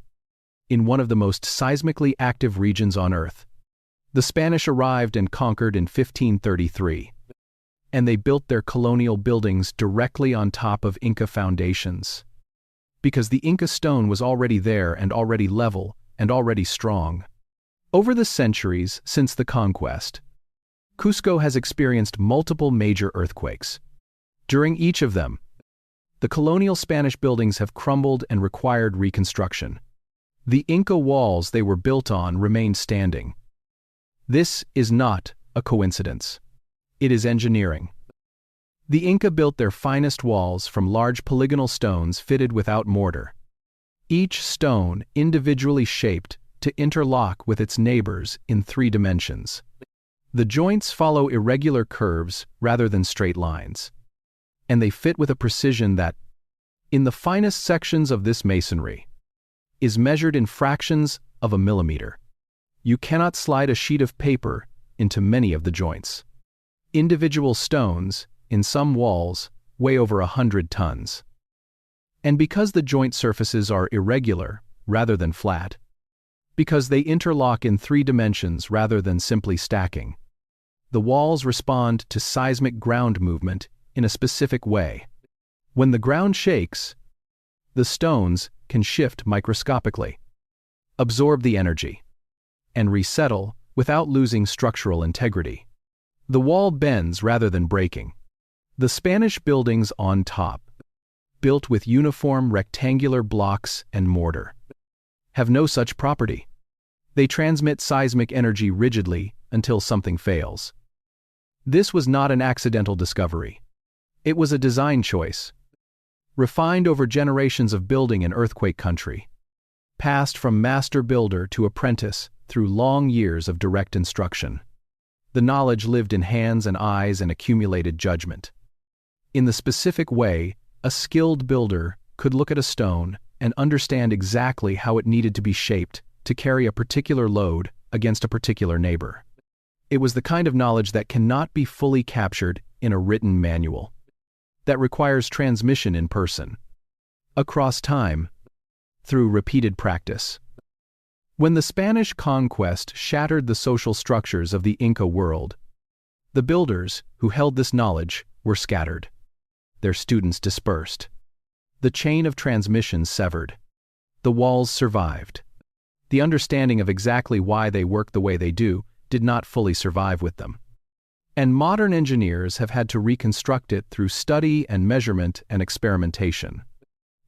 in one of the most seismically active regions on Earth. The Spanish arrived and conquered in 1533, and they built their colonial buildings directly on top of Inca foundations. because the Inca stone was already there and already level and already strong. Over the centuries since the conquest, Cusco has experienced multiple major earthquakes. During each of them, the colonial Spanish buildings have crumbled and required reconstruction. The Inca walls they were built on remain standing. This is not a coincidence. It is engineering. The Inca built their finest walls from large polygonal stones fitted without mortar. Each stone individually shaped to interlock with its neighbors in 3 dimensions. The joints follow irregular curves rather than straight lines, and they fit with a precision that, in the finest sections of this masonry, is measured in fractions of a millimeter. You cannot slide a sheet of paper into many of the joints. Individual stones, in some walls, weigh over 100 tons. And because the joint surfaces are irregular rather than flat, because they interlock in 3 dimensions rather than simply stacking, the walls respond to seismic ground movement in a specific way. When the ground shakes, the stones can shift microscopically, absorb the energy, and resettle without losing structural integrity. The wall bends rather than breaking. The Spanish buildings on top, built with uniform rectangular blocks and mortar, have no such property. They transmit seismic energy rigidly until something fails. This was not an accidental discovery. It was a design choice, refined over generations of building in earthquake country, passed from master builder to apprentice through long years of direct instruction. The knowledge lived in hands and eyes and accumulated judgment. In the specific way, a skilled builder could look at a stone and understand exactly how it needed to be shaped to carry a particular load against a particular neighbor. It was the kind of knowledge that cannot be fully captured in a written manual, that requires transmission in person, across time, through repeated practice. When the Spanish conquest shattered the social structures of the Inca world, the builders who held this knowledge were scattered, their students dispersed. The chain of transmission severed. The walls survived. The understanding of exactly why they work the way they do did not fully survive with them. And modern engineers have had to reconstruct it through study and measurement and experimentation.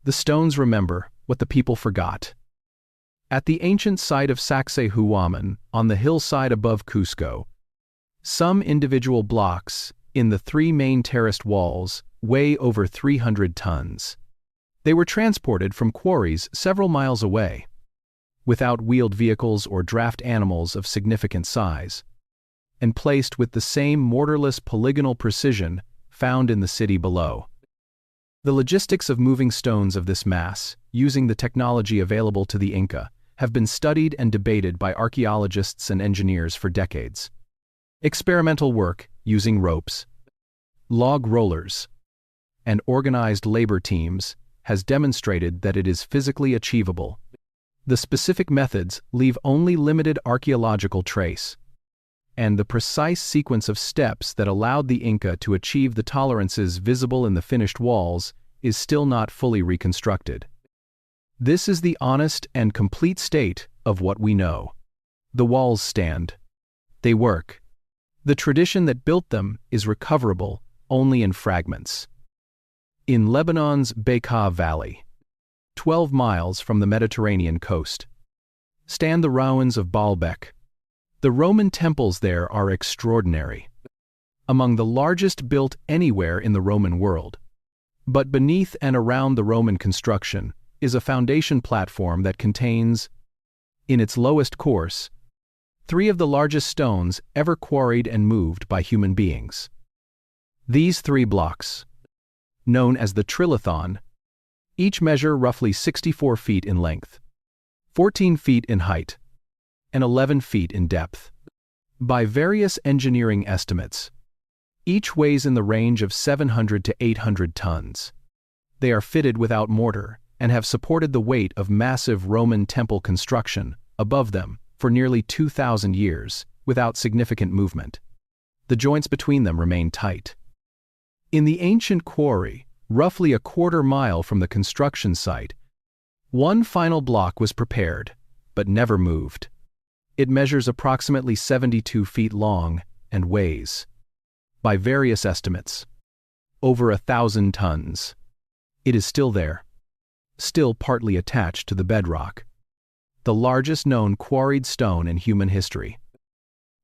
The stones remember what the people forgot. At the ancient site of Sacsayhuaman, on the hillside above Cusco, some individual blocks in the 3 main terraced walls weigh over 300 tons. They were transported from quarries several miles away, without wheeled vehicles or draft animals of significant size, and placed with the same mortarless polygonal precision found in the city below. The logistics of moving stones of this mass, using the technology available to the Inca, have been studied and debated by archaeologists and engineers for decades. Experimental work using ropes, log rollers, and organized labor teams has demonstrated that it is physically achievable. The specific methods leave only limited archaeological trace, and the precise sequence of steps that allowed the Inca to achieve the tolerances visible in the finished walls is still not fully reconstructed. This is the honest and complete state of what we know. The walls stand. They work. The tradition that built them is recoverable only in fragments. In Lebanon's Bekaa Valley, 12 miles from the Mediterranean coast, stand the ruins of Baalbek. The Roman temples there are extraordinary, among the largest built anywhere in the Roman world. But beneath and around the Roman construction is a foundation platform that contains, in its lowest course, 3 of the largest stones ever quarried and moved by human beings. These 3 blocks, known as the Trilithon, each measure roughly 64 feet in length, 14 feet in height, and 11 feet in depth. By various engineering estimates, each weighs in the range of 700 to 800 tons. They are fitted without mortar and have supported the weight of massive Roman temple construction above them for nearly 2,000 years without significant movement. The joints between them remain tight. In the ancient quarry, roughly a quarter mile from the construction site, One final block was prepared, but never moved. It measures approximately 72 feet long and weighs, by various estimates, over 1,000 tons. It is still there, still partly attached to the bedrock. The largest known quarried stone in human history.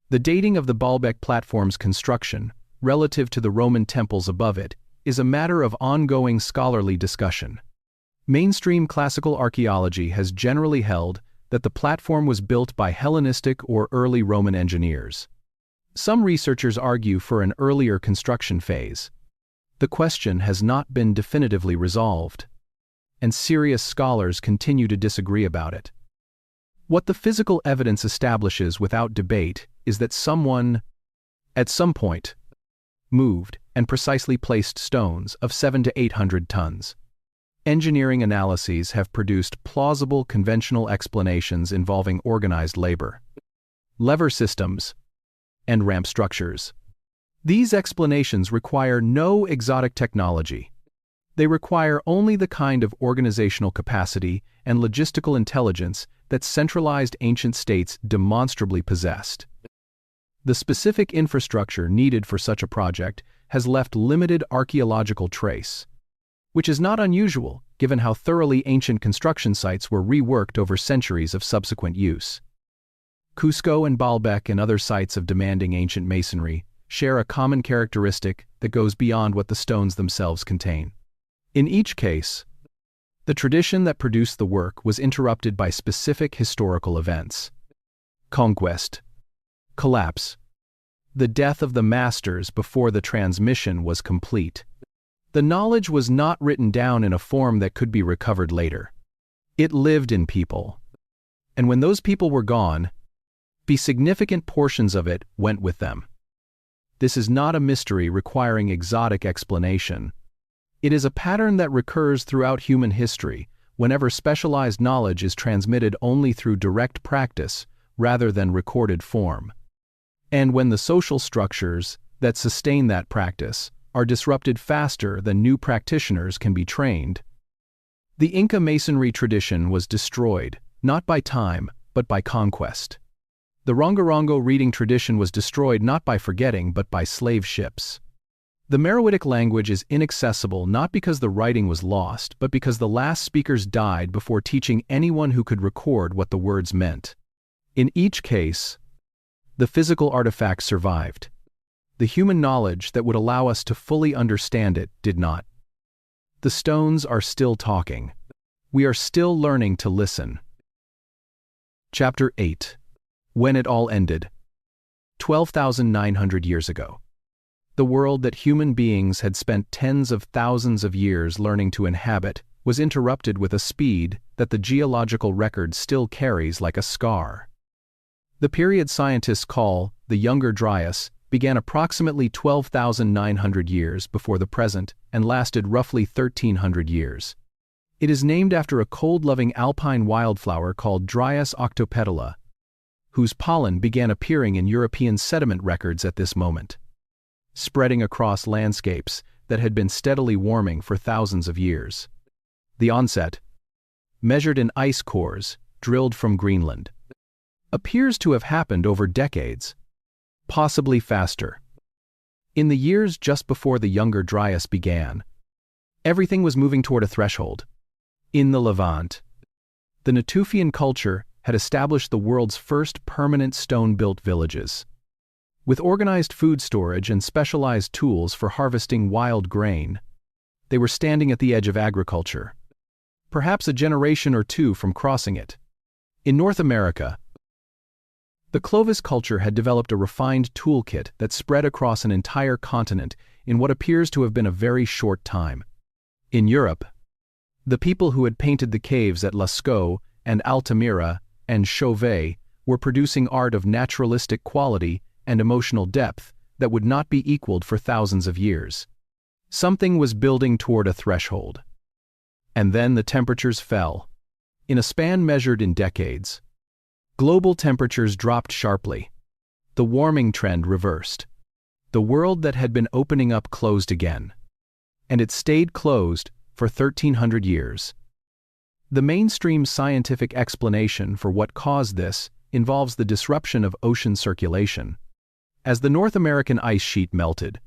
The dating of the Baalbek platform's construction, relative to the Roman temples above it, is a matter of ongoing scholarly discussion. Mainstream classical archaeology has generally held that the platform was built by Hellenistic or early Roman engineers. Some researchers argue for an earlier construction phase. The question has not been definitively resolved, and serious scholars continue to disagree about it. What the physical evidence establishes without debate is that someone, at some point, moved and precisely placed stones of 700 to 800 tons. Engineering analyses have produced plausible conventional explanations involving organized labor, lever systems, and ramp structures. These explanations require no exotic technology. They require only the kind of organizational capacity and logistical intelligence that centralized ancient states demonstrably possessed. The specific infrastructure needed for such a project has left limited archaeological trace, which is not unusual given how thoroughly ancient construction sites were reworked over centuries of subsequent use. Cusco and Baalbek and other sites of demanding ancient masonry share a common characteristic that goes beyond what the stones themselves contain. In each case, the tradition that produced the work was interrupted by specific historical events. Conquest, collapse, the death of the masters before the transmission was complete. The knowledge was not written down in a form that could be recovered later. It lived in people. And when those people were gone, significant portions of it went with them. This is not a mystery requiring exotic explanation. It is a pattern that recurs throughout human history whenever specialized knowledge is transmitted only through direct practice rather than recorded form. And when the social structures that sustain that practice are disrupted faster than new practitioners can be trained. The Inca masonry tradition was destroyed, not by time, but by conquest. The Rongorongo reading tradition was destroyed not by forgetting, but by slave ships. The Meroitic language is inaccessible not because the writing was lost, but because the last speakers died before teaching anyone who could record what the words meant. In each case, the physical artifact survived. The human knowledge that would allow us to fully understand it did not. The stones are still talking. We are still learning to listen. Chapter 8. When it all ended. 12,900 years ago. The world that human beings had spent tens of thousands of years learning to inhabit was interrupted with a speed that the geological record still carries like a scar. The period scientists call the Younger Dryas began approximately 12,900 years before the present and lasted roughly 1,300 years. It is named after a cold-loving alpine wildflower called Dryas octopetala, whose pollen began appearing in European sediment records at this moment, spreading across landscapes that had been steadily warming for thousands of years. The onset, measured in ice cores drilled from Greenland, appears to have happened over decades, possibly faster. In the years just before the Younger Dryas began, everything was moving toward a threshold. In the Levant, the Natufian culture had established the world's first permanent stone-built villages. With organized food storage and specialized tools for harvesting wild grain, they were standing at the edge of agriculture, perhaps a generation or two from crossing it. In North America, the Clovis culture had developed a refined toolkit that spread across an entire continent in what appears to have been a very short time. In Europe, the people who had painted the caves at Lascaux and Altamira and Chauvet were producing art of naturalistic quality and emotional depth that would not be equaled for thousands of years. Something was building toward a threshold. And then the temperatures fell. In a span measured in decades, global temperatures dropped sharply. The warming trend reversed. The world that had been opening up closed again. And it stayed closed for 1,300 years. The mainstream scientific explanation for what caused this involves the disruption of ocean circulation. As the North American ice sheet melted,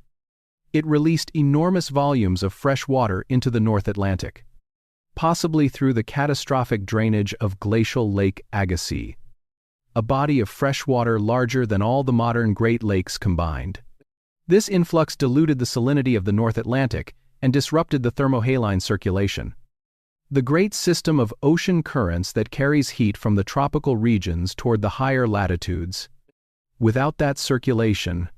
it released enormous volumes of fresh water into the North Atlantic, possibly through the catastrophic drainage of glacial Lake Agassiz, a body of fresh water larger than all the modern Great Lakes combined. This influx diluted the salinity of the North Atlantic and disrupted the thermohaline circulation, the great system of ocean currents that carries heat from the tropical regions toward the higher latitudes. Without that circulation,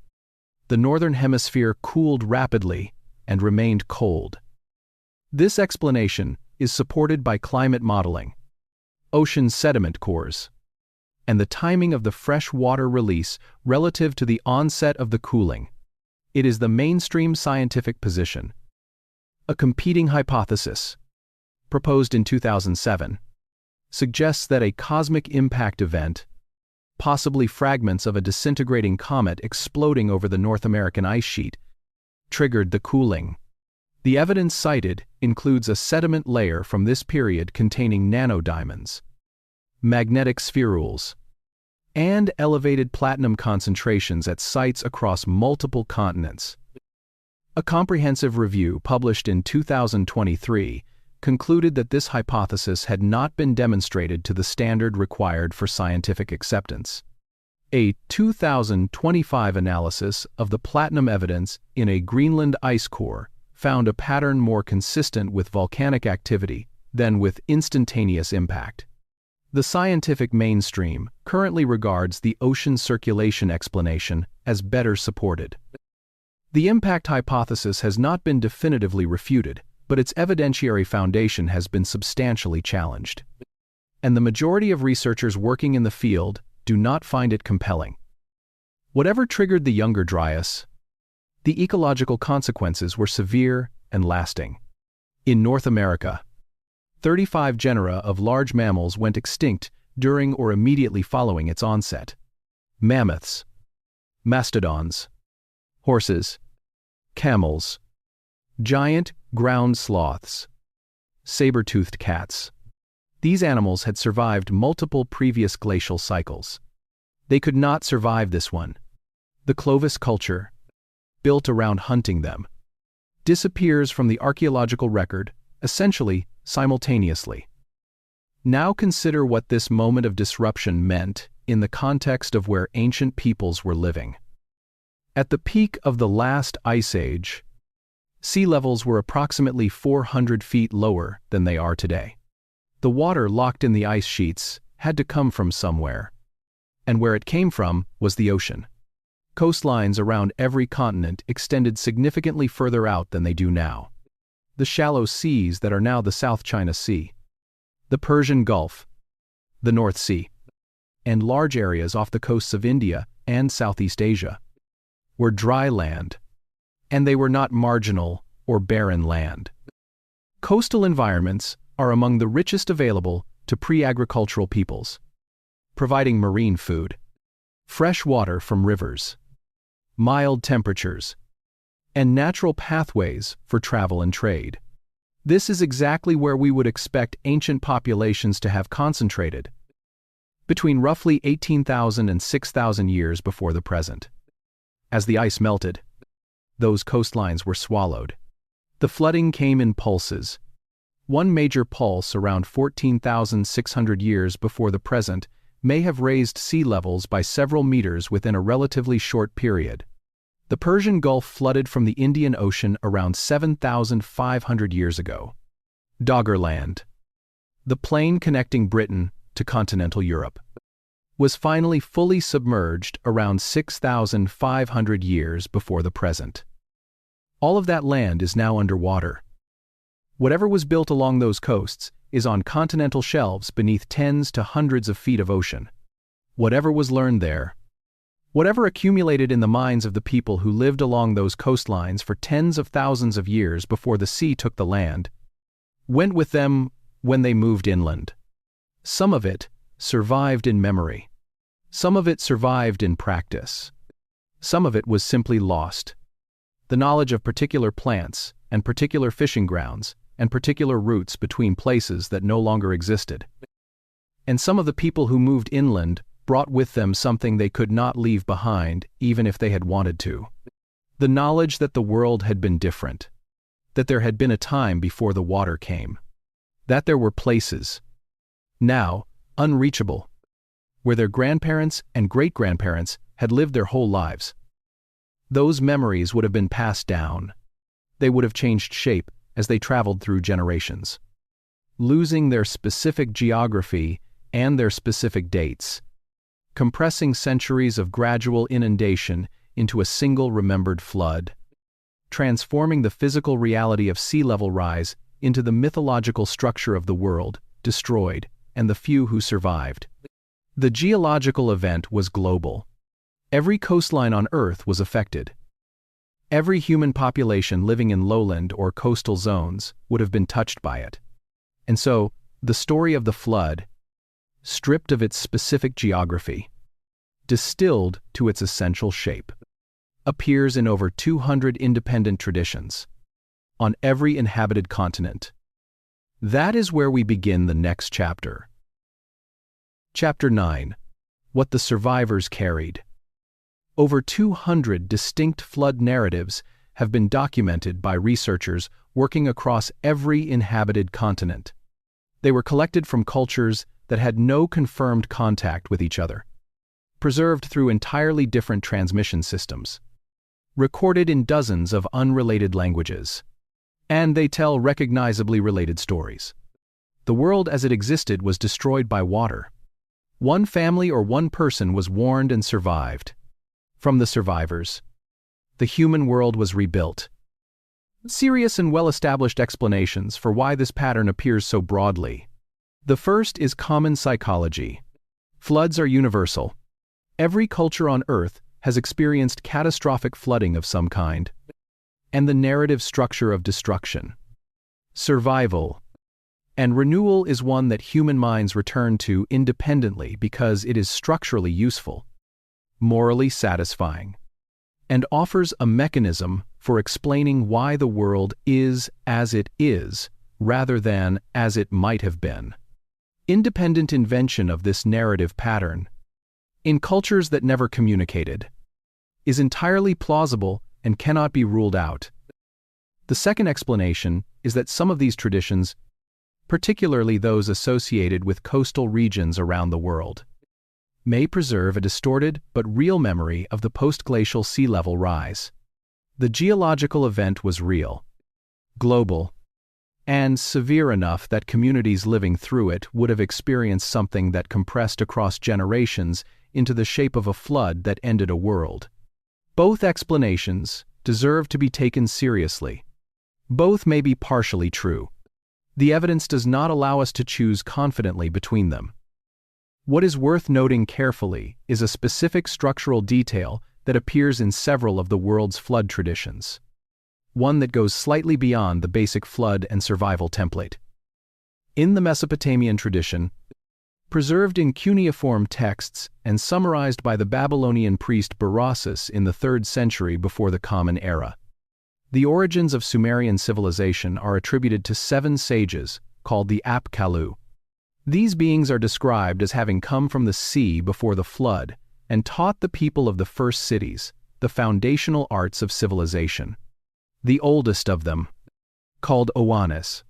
the northern hemisphere cooled rapidly and remained cold. This explanation is supported by climate modeling, ocean sediment cores, and the timing of the fresh water release relative to the onset of the cooling. It is the mainstream scientific position. A competing hypothesis, proposed in 2007, suggests that a cosmic impact event, possibly fragments of a disintegrating comet exploding over the North American ice sheet, triggered the cooling. The evidence cited includes a sediment layer from this period containing nanodiamonds, magnetic spherules, and elevated platinum concentrations at sites across multiple continents. A comprehensive review published in 2023 concluded that this hypothesis had not been demonstrated to the standard required for scientific acceptance. A 2025 analysis of the platinum evidence in a Greenland ice core found a pattern more consistent with volcanic activity than with instantaneous impact. The scientific mainstream currently regards the ocean circulation explanation as better supported. The impact hypothesis has not been definitively refuted, but its evidentiary foundation has been substantially challenged. And the majority of researchers working in the field do not find it compelling. Whatever triggered the Younger Dryas, the ecological consequences were severe and lasting. In North America, 35 genera of large mammals went extinct during or immediately following its onset. Mammoths, mastodons, horses, camels, giant ground sloths, saber-toothed cats. These animals had survived multiple previous glacial cycles. They could not survive this one. The Clovis culture, built around hunting them, disappears from the archaeological record, essentially simultaneously. Now consider what this moment of disruption meant in the context of where ancient peoples were living. At the peak of the last ice age, sea levels were approximately 400 feet lower than they are today. The water locked in the ice sheets had to come from somewhere, and where it came from was the ocean. Coastlines around every continent extended significantly further out than they do now. The shallow seas that are now the South China Sea, the Persian Gulf, the North Sea, and large areas off the coasts of India and Southeast Asia were dry land, and they were not marginal or barren land. Coastal environments are among the richest available to pre-agricultural peoples, providing marine food, fresh water from rivers, mild temperatures, and natural pathways for travel and trade. This is exactly where we would expect ancient populations to have concentrated, between roughly 18,000 and 6,000 years before the present. As the ice melted, those coastlines were swallowed. The flooding came in pulses. One major pulse around 14,600 years before the present may have raised sea levels by several meters within a relatively short period. The Persian Gulf flooded from the Indian Ocean around 7,500 years ago. Doggerland, the plain connecting Britain to continental Europe, was finally fully submerged around 6,500 years before the present. All of that land is now underwater. Whatever was built along those coasts is on continental shelves beneath tens to hundreds of feet of ocean. Whatever was learned there, whatever accumulated in the minds of the people who lived along those coastlines for tens of thousands of years before the sea took the land, went with them when they moved inland. Some of it survived in memory. Some of it survived in practice. Some of it was simply lost. The knowledge of particular plants and particular fishing grounds and particular routes between places that no longer existed. And some of the people who moved inland brought with them something they could not leave behind, even if they had wanted to. The knowledge that the world had been different, that there had been a time before the water came, that there were places, now unreachable, where their grandparents and great-grandparents had lived their whole lives. Those memories would have been passed down. They would have changed shape as they traveled through generations, losing their specific geography and their specific dates, compressing centuries of gradual inundation into a single remembered flood, transforming the physical reality of sea level rise into the mythological structure of the world, destroyed, and the few who survived. The geological event was global. Every coastline on Earth was affected. Every human population living in lowland or coastal zones would have been touched by it. And so, the story of the flood, stripped of its specific geography, distilled to its essential shape, appears in over 200 independent traditions, on every inhabited continent. That is where we begin the next chapter. Chapter 9. What the survivors carried. Over 200 distinct flood narratives have been documented by researchers working across every inhabited continent. They were collected from cultures that had no confirmed contact with each other, preserved through entirely different transmission systems, recorded in dozens of unrelated languages, and they tell recognizably related stories. The world as it existed was destroyed by water. One family or one person was warned and survived. From the survivors, the human world was rebuilt. Serious and well-established explanations for why this pattern appears so broadly. The first is common psychology. Floods are universal. Every culture on Earth has experienced catastrophic flooding of some kind. And the narrative structure of destruction, survival, and renewal is one that human minds return to independently because it is structurally useful, morally satisfying, and offers a mechanism for explaining why the world is as it is rather than as it might have been. Independent invention of this narrative pattern, in cultures that never communicated, is entirely plausible and cannot be ruled out. The second explanation is that some of these traditions, particularly those associated with coastal regions around the world, may preserve a distorted but real memory of the post-glacial sea level rise. The geological event was real, global, and severe enough that communities living through it would have experienced something that compressed across generations into the shape of a flood that ended a world. Both explanations deserve to be taken seriously. Both may be partially true. The evidence does not allow us to choose confidently between them. What is worth noting carefully is a specific structural detail that appears in several of the world's flood traditions, one that goes slightly beyond the basic flood and survival template. In the Mesopotamian tradition, preserved in cuneiform texts and summarized by the Babylonian priest Berossus in the 3rd century before the Common Era, the origins of Sumerian civilization are attributed to 7 sages called the Ap-Kalu. These beings are described as having come from the sea before the flood and taught the people of the first cities the foundational arts of civilization. The oldest of them, called Oannes,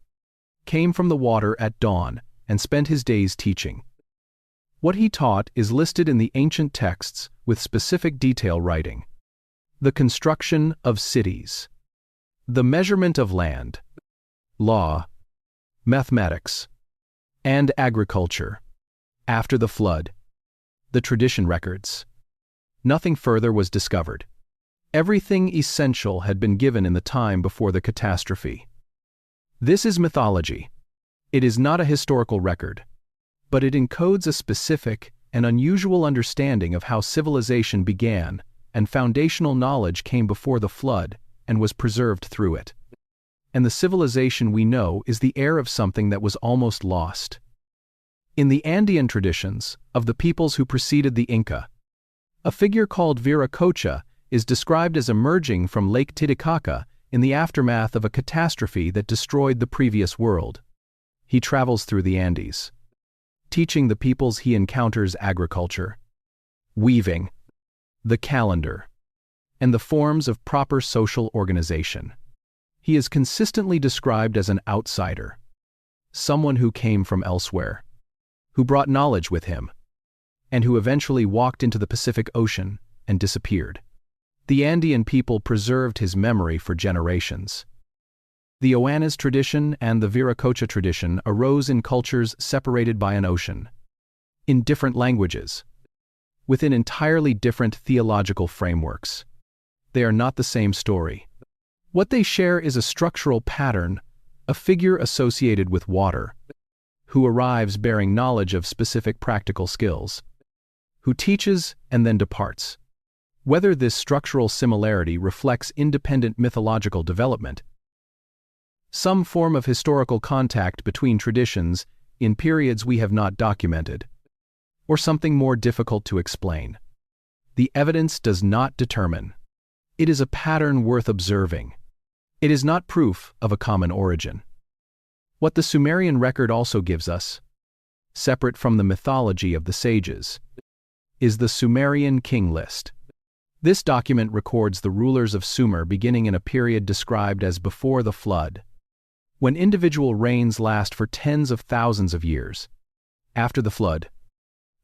came from the water at dawn and spent his days teaching. What he taught is listed in the ancient texts with specific detail writing. The construction of cities, the measurement of land, law, mathematics, and agriculture. After the flood, the tradition records, nothing further was discovered. Everything essential had been given in the time before the catastrophe. This is mythology. It is not a historical record, but it encodes a specific and unusual understanding of how civilization began, and foundational knowledge came before the flood and was preserved through it. And the civilization we know is the heir of something that was almost lost. In the Andean traditions of the peoples who preceded the Inca, a figure called Viracocha is described as emerging from Lake Titicaca in the aftermath of a catastrophe that destroyed the previous world. He travels through the Andes, teaching the peoples he encounters agriculture, weaving, the calendar, and the forms of proper social organization. He is consistently described as an outsider, someone who came from elsewhere, who brought knowledge with him, and who eventually walked into the Pacific Ocean and disappeared. The Andean people preserved his memory for generations. The Oannes tradition and the Viracocha tradition arose in cultures separated by an ocean, in different languages, within entirely different theological frameworks. They are not the same story. What they share is a structural pattern, a figure associated with water, who arrives bearing knowledge of specific practical skills, who teaches and then departs. Whether this structural similarity reflects independent mythological development, some form of historical contact between traditions in periods we have not documented, or something more difficult to explain, the evidence does not determine. It is a pattern worth observing. It is not proof of a common origin. What the Sumerian record also gives us, separate from the mythology of the sages, is the Sumerian king list. This document records the rulers of Sumer beginning in a period described as before the flood, when individual reigns last for tens of thousands of years. After the flood,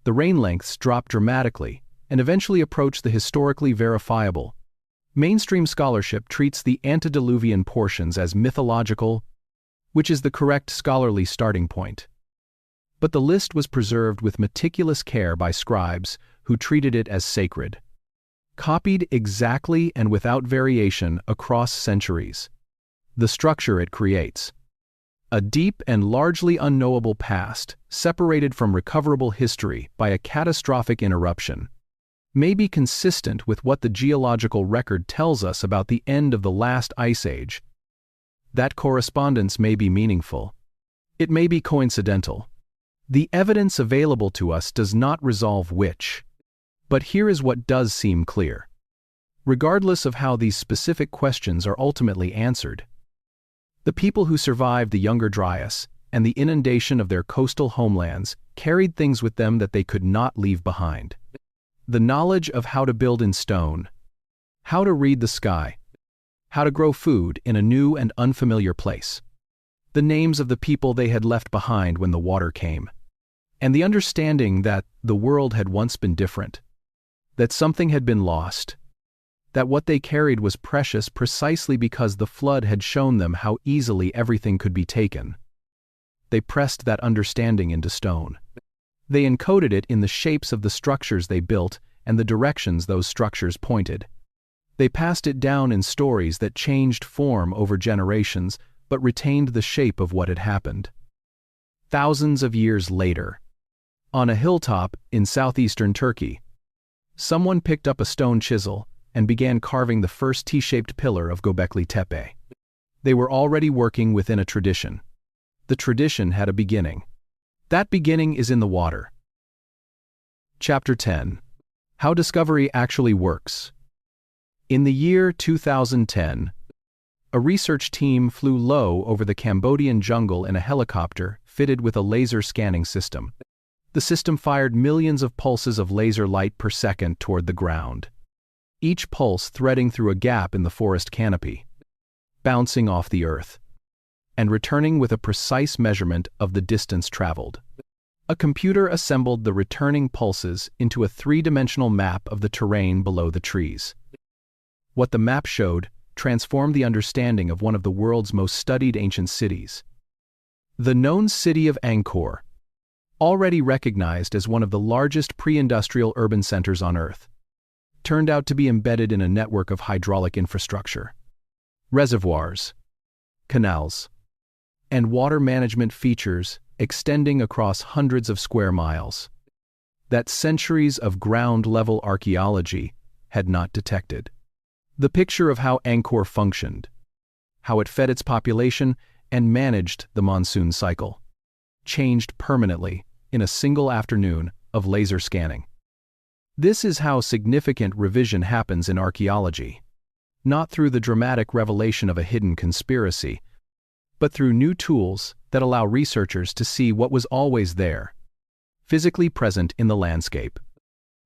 the reign lengths drop dramatically and eventually approach the historically verifiable. Mainstream scholarship treats the antediluvian portions as mythological, which is the correct scholarly starting point. But the list was preserved with meticulous care by scribes who treated it as sacred, copied exactly and without variation across centuries. The structure it creates, a deep and largely unknowable past, separated from recoverable history by a catastrophic interruption, may be consistent with what the geological record tells us about the end of the last ice age. That correspondence may be meaningful. It may be coincidental. The evidence available to us does not resolve which. But here is what does seem clear. Regardless of how these specific questions are ultimately answered, the people who survived the Younger Dryas and the inundation of their coastal homelands carried things with them that they could not leave behind. The knowledge of how to build in stone, how to read the sky, how to grow food in a new and unfamiliar place, the names of the people they had left behind when the water came, and the understanding that the world had once been different, that something had been lost, that what they carried was precious precisely because the flood had shown them how easily everything could be taken. They pressed that understanding into stone. They encoded it in the shapes of the structures they built and the directions those structures pointed. They passed it down in stories that changed form over generations but retained the shape of what had happened. Thousands of years later, on a hilltop in southeastern Turkey, someone picked up a stone chisel and began carving the first T-shaped pillar of Göbekli Tepe. They were already working within a tradition. The tradition had a beginning. That beginning is in the water. Chapter 10. How Discovery Actually Works. In the year 2010, a research team flew low over the Cambodian jungle in a helicopter fitted with a laser scanning system. The system fired millions of pulses of laser light per second toward the ground, each pulse threading through a gap in the forest canopy, bouncing off the earth, and returning with a precise measurement of the distance traveled. A computer assembled the returning pulses into a three-dimensional map of the terrain below the trees. What the map showed transformed the understanding of one of the world's most studied ancient cities. The known city of Angkor, already recognized as one of the largest pre-industrial urban centers on Earth, turned out to be embedded in a network of hydraulic infrastructure, reservoirs, canals, and water management features extending across hundreds of square miles that centuries of ground-level archaeology had not detected. The picture of how Angkor functioned, how it fed its population and managed the monsoon cycle, changed permanently in a single afternoon of laser scanning. This is how significant revision happens in archaeology. not through the dramatic revelation of a hidden conspiracy, but through new tools that allow researchers to see what was always there, physically present in the landscape,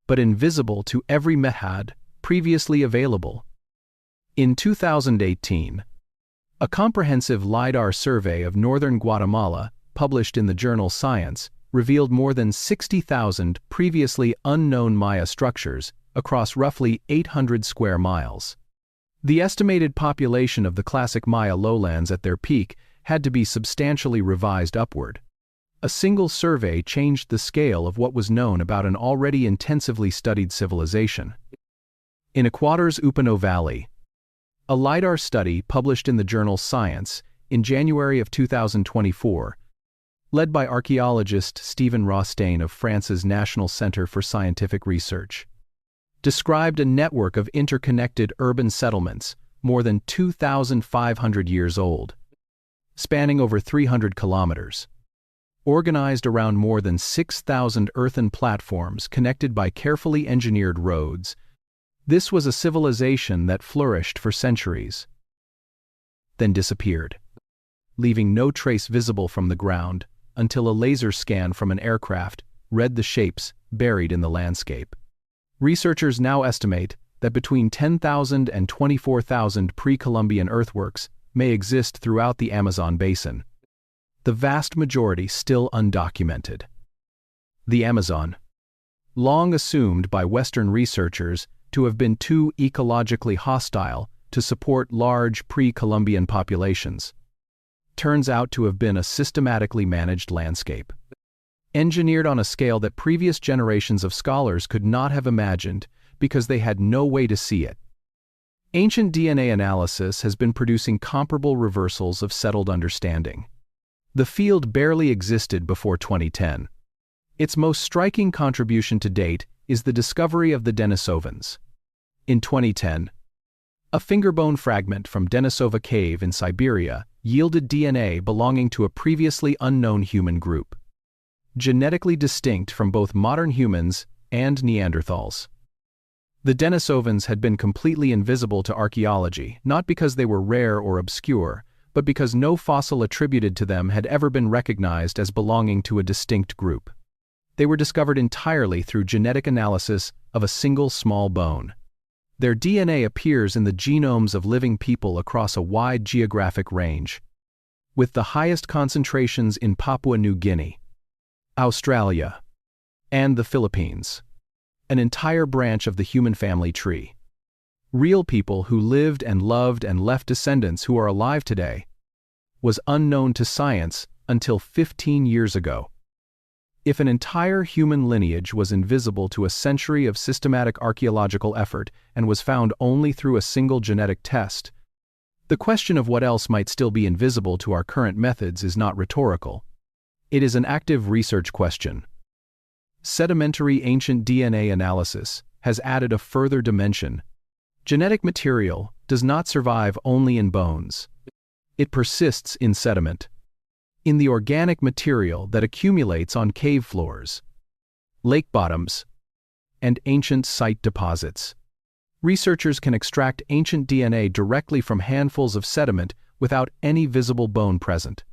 but invisible to every method previously available. In 2018, a comprehensive LiDAR survey of northern Guatemala, published in the journal Science, revealed more than 60,000 previously unknown Maya structures across roughly 800 square miles. The estimated population of the classic Maya lowlands at their peak had to be substantially revised upward. A single survey changed the scale of what was known about an already intensively studied civilization. In Ecuador's Upano Valley, a LiDAR study published in the journal Science in January of 2024, led by archaeologist Stephen Rostaing of France's National Center for Scientific Research, described a network of interconnected urban settlements more than 2,500 years old, spanning over 300 kilometers, organized around more than 6,000 earthen platforms connected by carefully engineered roads. This was a civilization that flourished for centuries, then disappeared, leaving no trace visible from the ground until a laser scan from an aircraft read the shapes buried in the landscape. Researchers now estimate that between 10,000 and 24,000 pre-Columbian earthworks may exist throughout the Amazon basin, the vast majority still undocumented. The Amazon, long assumed by Western researchers to have been too ecologically hostile to support large pre-Columbian populations, turns out to have been a systematically managed landscape, engineered on a scale that previous generations of scholars could not have imagined because they had no way to see it. Ancient DNA analysis has been producing comparable reversals of settled understanding. The field barely existed before 2010. Its most striking contribution to date is the discovery of the Denisovans. In 2010, a fingerbone fragment from Denisova Cave in Siberia yielded DNA belonging to a previously unknown human group, genetically distinct from both modern humans and Neanderthals. The Denisovans had been completely invisible to archaeology, not because they were rare or obscure, but because no fossil attributed to them had ever been recognized as belonging to a distinct group. They were discovered entirely through genetic analysis of a single small bone. Their DNA appears in the genomes of living people across a wide geographic range, with the highest concentrations in Papua New Guinea, Australia, and the Philippines, an entire branch of the human family tree. Real people who lived and loved and left descendants who are alive today was unknown to science until 15 years ago. If an entire human lineage was invisible to a century of systematic archaeological effort and was found only through a single genetic test, the question of what else might still be invisible to our current methods is not rhetorical. It is an active research question. Sedimentary ancient DNA analysis has added a further dimension. Genetic material does not survive only in bones. It persists in sediment, in the organic material that accumulates on cave floors, lake bottoms, and ancient site deposits. Researchers can extract ancient DNA directly from handfuls of sediment without any visible bone present,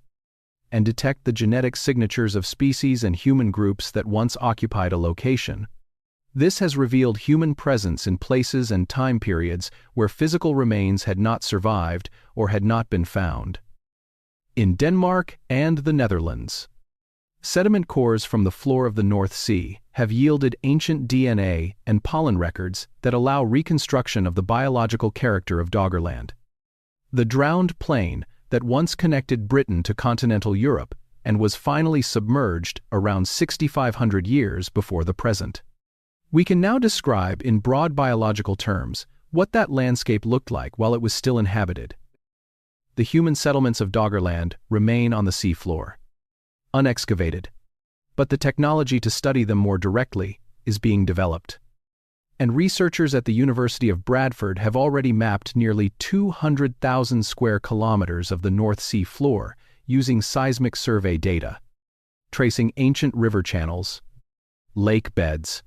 and detect the genetic signatures of species and human groups that once occupied a location. This has revealed human presence in places and time periods where physical remains had not survived or had not been found. In Denmark and the Netherlands, sediment cores from the floor of the North Sea have yielded ancient DNA and pollen records that allow reconstruction of the biological character of Doggerland. The drowned plain that once connected Britain to continental Europe and was finally submerged around 6,500 years before the present. We can now describe in broad biological terms what that landscape looked like while it was still inhabited. The human settlements of Doggerland remain on the seafloor, unexcavated, but the technology to study them more directly is being developed. And researchers at the University of Bradford have already mapped nearly 200,000 square kilometers of the North Sea floor using seismic survey data, tracing ancient river channels, lake beds,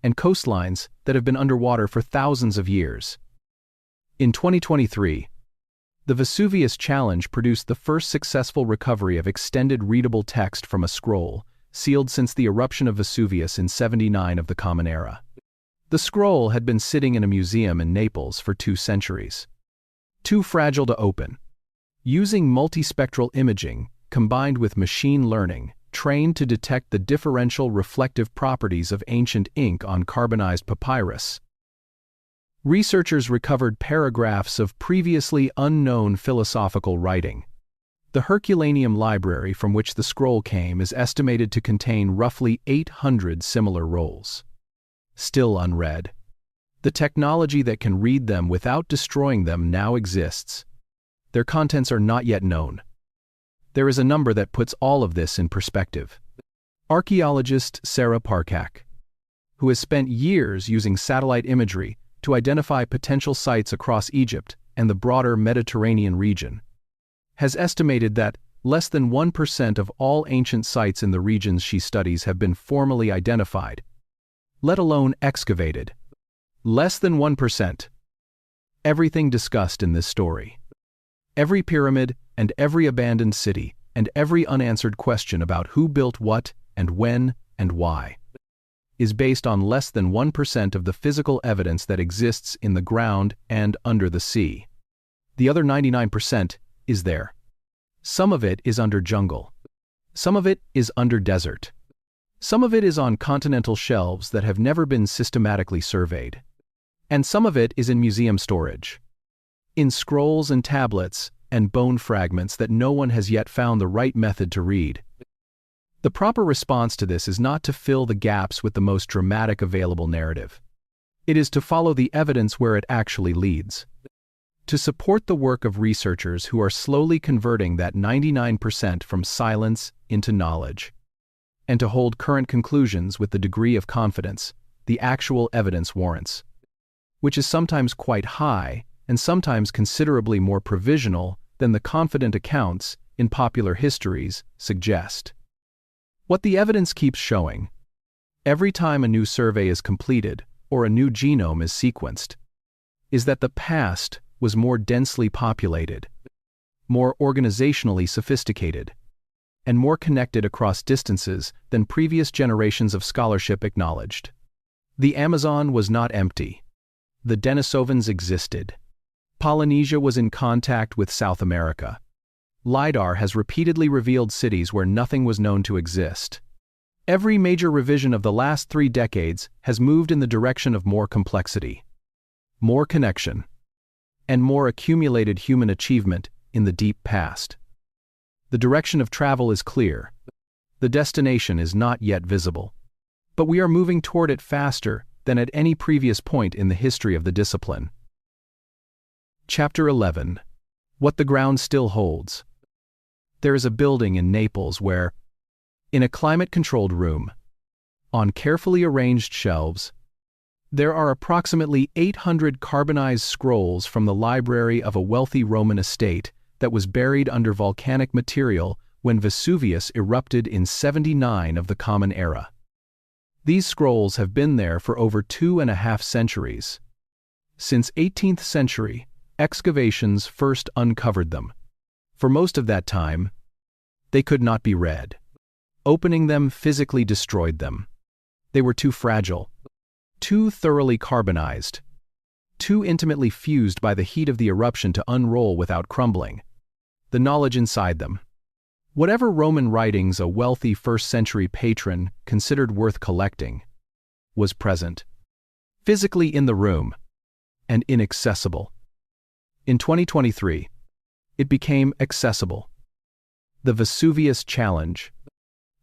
and coastlines that have been underwater for thousands of years. In 2023, the Vesuvius Challenge produced the first successful recovery of extended readable text from a scroll, sealed since the eruption of Vesuvius in 79 of the Common Era. The scroll had been sitting in a museum in Naples for 2 centuries. Too fragile to open. Using multispectral imaging, combined with machine learning, trained to detect the differential reflective properties of ancient ink on carbonized papyrus, researchers recovered paragraphs of previously unknown philosophical writing. The Herculaneum library from which the scroll came is estimated to contain roughly 800 similar rolls. Still unread. The technology that can read them without destroying them now exists. Their contents are not yet known. There is a number that puts all of this in perspective. Archaeologist Sarah Parcak, who has spent years using satellite imagery to identify potential sites across Egypt and the broader Mediterranean region, has estimated that less than 1% of all ancient sites in the regions she studies have been formally identified, let alone excavated. Less than 1%. Everything discussed in this story, every pyramid and every abandoned city and every unanswered question about who built what and when and why, is based on less than 1% of the physical evidence that exists in the ground and under the sea. The other 99% is there. Some of it is under jungle. Some of it is under desert. Some of it is on continental shelves that have never been systematically surveyed. And some of it is in museum storage, in scrolls and tablets and bone fragments that no one has yet found the right method to read. The proper response to this is not to fill the gaps with the most dramatic available narrative. It is to follow the evidence where it actually leads. To support the work of researchers who are slowly converting that 99% from silence into knowledge, and to hold current conclusions with the degree of confidence the actual evidence warrants, which is sometimes quite high and sometimes considerably more provisional than the confident accounts in popular histories suggest. What the evidence keeps showing, every time a new survey is completed or a new genome is sequenced, is that the past was more densely populated, more organizationally sophisticated, and more connected across distances than previous generations of scholarship acknowledged. The Amazon was not empty. The Denisovans existed. Polynesia was in contact with South America. LiDAR has repeatedly revealed cities where nothing was known to exist. Every major revision of the last 3 decades has moved in the direction of more complexity, more connection, and more accumulated human achievement in the deep past. The direction of travel is clear. The destination is not yet visible. But we are moving toward it faster than at any previous point in the history of the discipline. Chapter 11. What the ground still holds. There is a building in Naples where, in a climate-controlled room, on carefully arranged shelves, there are approximately 800 carbonized scrolls from the library of a wealthy Roman estate that was buried under volcanic material when Vesuvius erupted in 79 of the Common Era. These scrolls have been there for over 2.5 centuries. Since 18th century, excavations first uncovered them. For most of that time, they could not be read. Opening them physically destroyed them. They were too fragile, too thoroughly carbonized, too intimately fused by the heat of the eruption to unroll without crumbling. The knowledge inside them, whatever Roman writings a wealthy first-century patron considered worth collecting, was present, physically in the room, and inaccessible. In 2023, it became accessible. The Vesuvius Challenge,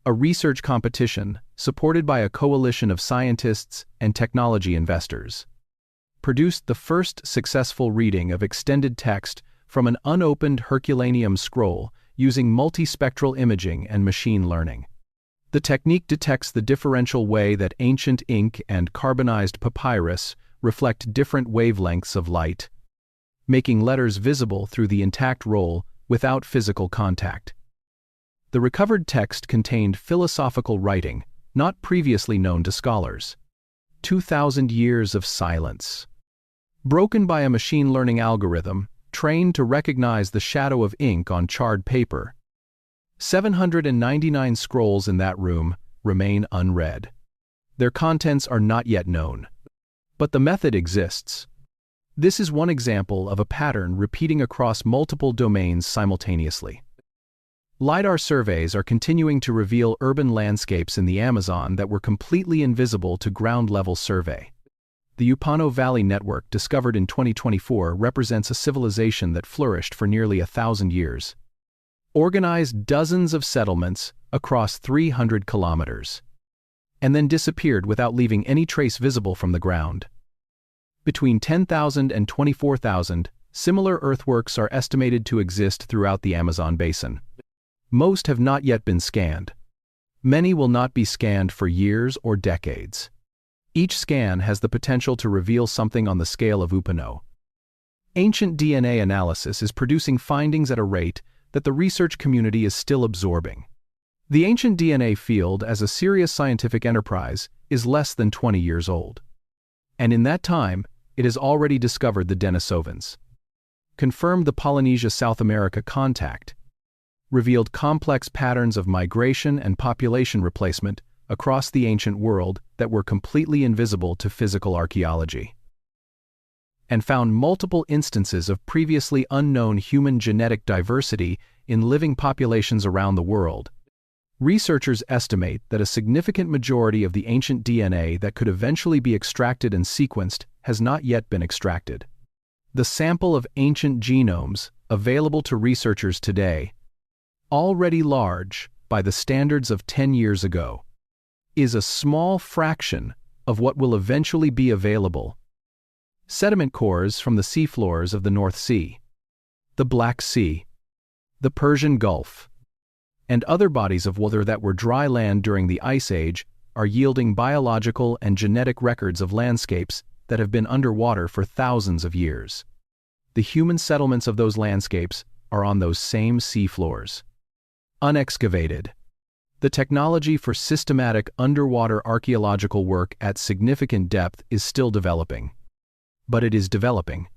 a research competition supported by a coalition of scientists and technology investors, produced the first successful reading of extended text from an unopened Herculaneum scroll using multispectral imaging and machine learning. The technique detects the differential way that ancient ink and carbonized papyrus reflect different wavelengths of light, making letters visible through the intact roll without physical contact. The recovered text contained philosophical writing not previously known to scholars. 2,000 years of silence. broken by a machine learning algorithm trained to recognize the shadow of ink on charred paper. 799 scrolls in that room remain unread. Their contents are not yet known. But the method exists. This is one example of a pattern repeating across multiple domains simultaneously. LiDAR surveys are continuing to reveal urban landscapes in the Amazon that were completely invisible to ground-level survey. The Upano Valley network discovered in 2024 represents a civilization that flourished for nearly 1,000 years. Organized dozens of settlements across 300 kilometers. And then disappeared without leaving any trace visible from the ground. Between 10,000 and 24,000, similar earthworks are estimated to exist throughout the Amazon basin. Most have not yet been scanned. Many will not be scanned for years or decades. Each scan has the potential to reveal something on the scale of Upano. Ancient DNA analysis is producing findings at a rate that the research community is still absorbing. The ancient DNA field, as a serious scientific enterprise, is less than 20 years old. And in that time, it has already discovered the Denisovans, confirmed the Polynesia-South America contact, revealed complex patterns of migration and population replacement across the ancient world that were completely invisible to physical archaeology, and found multiple instances of previously unknown human genetic diversity in living populations around the world. Researchers estimate that a significant majority of the ancient DNA that could eventually be extracted and sequenced has not yet been extracted. The sample of ancient genomes available to researchers today, already large by the standards of 10 years ago, is a small fraction of what will eventually be available. Sediment cores from the seafloors of the North Sea, the Black Sea, the Persian Gulf, and other bodies of water that were dry land during the Ice Age are yielding biological and genetic records of landscapes that have been underwater for thousands of years. The human settlements of those landscapes are on those same seafloors. Unexcavated. The technology for systematic underwater archaeological work at significant depth is still developing. But it is developing.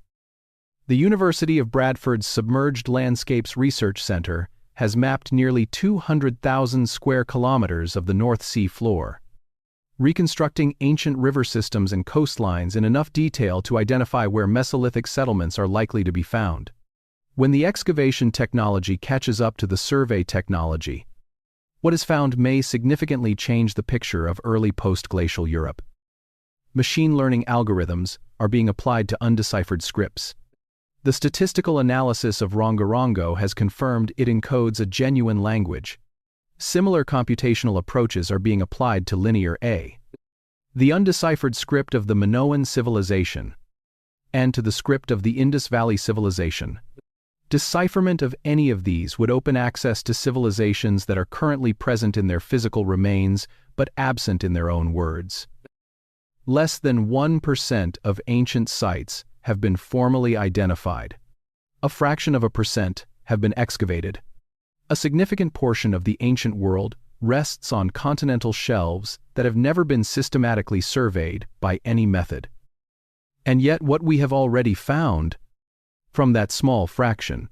The University of Bradford's Submerged Landscapes Research Center has mapped nearly 200,000 square kilometers of the North Sea floor, reconstructing ancient river systems and coastlines in enough detail to identify where Mesolithic settlements are likely to be found. When the excavation technology catches up to the survey technology, what is found may significantly change the picture of early post-glacial Europe. Machine learning algorithms are being applied to undeciphered scripts. The statistical analysis of Rongorongo has confirmed it encodes a genuine language. Similar computational approaches are being applied to Linear A, the undeciphered script of the Minoan civilization, and to the script of the Indus Valley civilization. Decipherment of any of these would open access to civilizations that are currently present in their physical remains but absent in their own words. Less than 1% of ancient sites have been formally identified. A fraction of a percent have been excavated. A significant portion of the ancient world rests on continental shelves that have never been systematically surveyed by any method. And yet what we have already found, from that small fraction,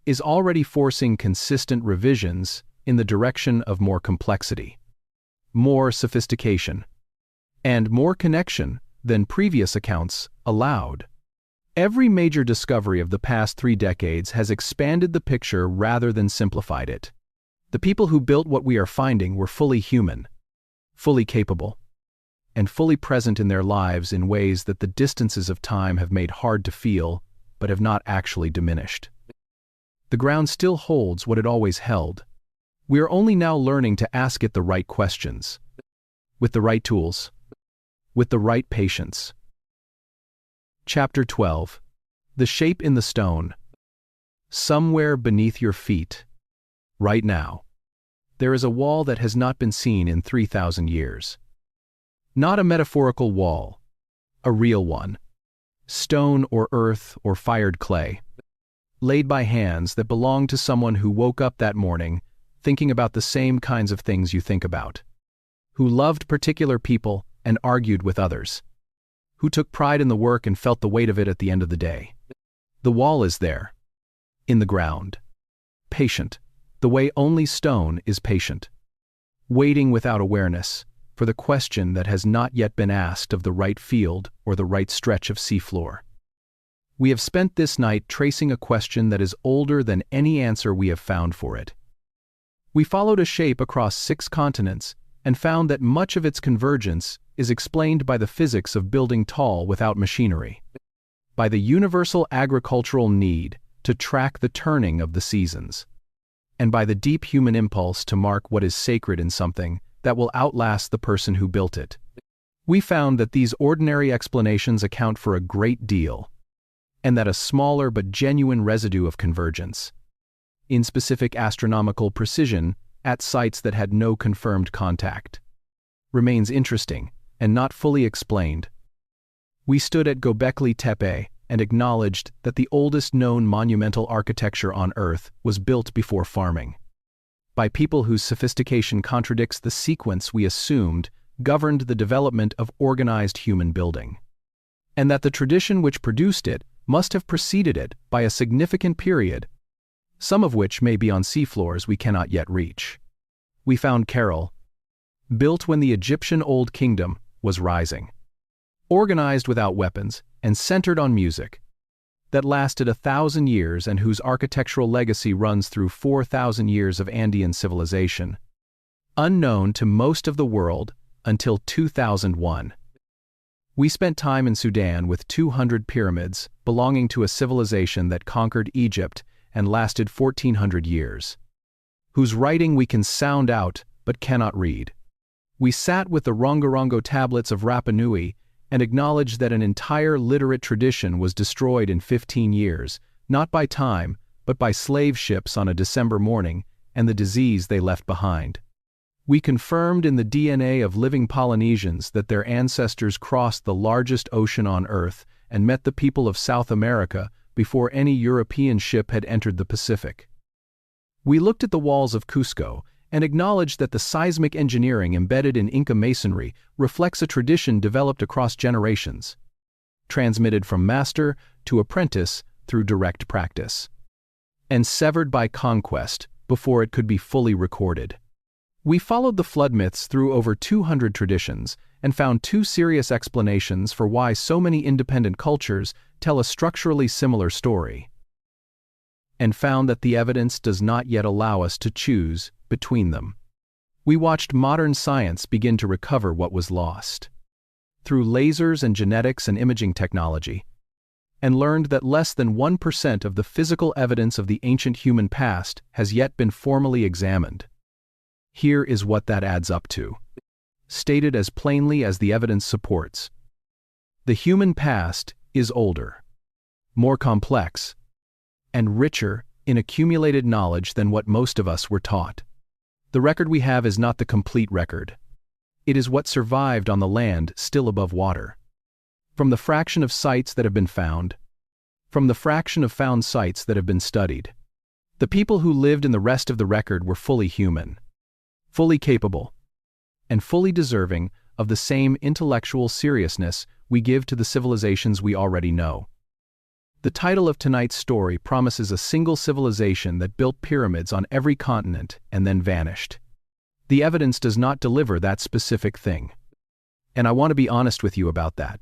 is already forcing consistent revisions in the direction of more complexity, more sophistication, and more connection than previous accounts allowed. Every major discovery of the past 3 decades has expanded the picture rather than simplified it. The people who built what we are finding were fully human, fully capable, and fully present in their lives in ways that the distances of time have made hard to feel, but have not actually diminished. The ground still holds what it always held. We are only now learning to ask it the right questions, with the right tools, with the right patience. Chapter 12. The Shape in the Stone. Somewhere beneath your feet, right now, there is a wall that has not been seen in 3,000 years. Not a metaphorical wall, a real one. Stone or earth or fired clay, laid by hands that belonged to someone who woke up that morning thinking about the same kinds of things you think about, who loved particular people and argued with others, who took pride in the work and felt the weight of it at the end of the day. The wall is there, in the ground, patient, the way only stone is patient, waiting without awareness for the question that has not yet been asked of the right field or the right stretch of seafloor. We have spent this night tracing a question that is older than any answer we have found for it. We followed a shape across 6 continents and found that much of its convergence is explained by the physics of building tall without machinery, by the universal agricultural need to track the turning of the seasons, and by the deep human impulse to mark what is sacred in something that will outlast the person who built it. We found that these ordinary explanations account for a great deal, and that a smaller but genuine residue of convergence, in specific astronomical precision at sites that had no confirmed contact, remains interesting and not fully explained. We stood at Göbekli Tepe and acknowledged that the oldest known monumental architecture on Earth was built before farming, by people whose sophistication contradicts the sequence we assumed governed the development of organized human building, and that the tradition which produced it must have preceded it by a significant period, some of which may be on seafloors we cannot yet reach. We found Cairo, built when the Egyptian Old Kingdom was rising, organized without weapons and centered on music, that lasted 1,000 years and whose architectural legacy runs through 4,000 years of Andean civilization, unknown to most of the world until 2001. We spent time in Sudan with 200 pyramids belonging to a civilization that conquered Egypt and lasted 1,400 years, whose writing we can sound out but cannot read. We sat with the Rongorongo tablets of Rapa Nui and acknowledged that an entire literate tradition was destroyed in 15 years, not by time, but by slave ships on a December morning and the disease they left behind. We confirmed in the DNA of living Polynesians that their ancestors crossed the largest ocean on Earth and met the people of South America before any European ship had entered the Pacific. We looked at the walls of Cusco and acknowledged that the seismic engineering embedded in Inca masonry reflects a tradition developed across generations, transmitted from master to apprentice through direct practice, and severed by conquest before it could be fully recorded. We followed the flood myths through over 200 traditions and found 2 serious explanations for why so many independent cultures tell a structurally similar story, and found that the evidence does not yet allow us to choose between them. We watched modern science begin to recover what was lost through lasers and genetics and imaging technology, and learned that less than 1% of the physical evidence of the ancient human past has yet been formally examined. Here is what that adds up to, stated as plainly as the evidence supports. The human past is older, more complex, and richer in accumulated knowledge than what most of us were taught. The record we have is not the complete record. It is what survived on the land still above water. From the fraction of sites that have been found, from the fraction of found sites that have been studied, the people who lived in the rest of the record were fully human, fully capable, and fully deserving of the same intellectual seriousness we give to the civilizations we already know. The title of tonight's story promises a single civilization that built pyramids on every continent and then vanished. The evidence does not deliver that specific thing. And I want to be honest with you about that.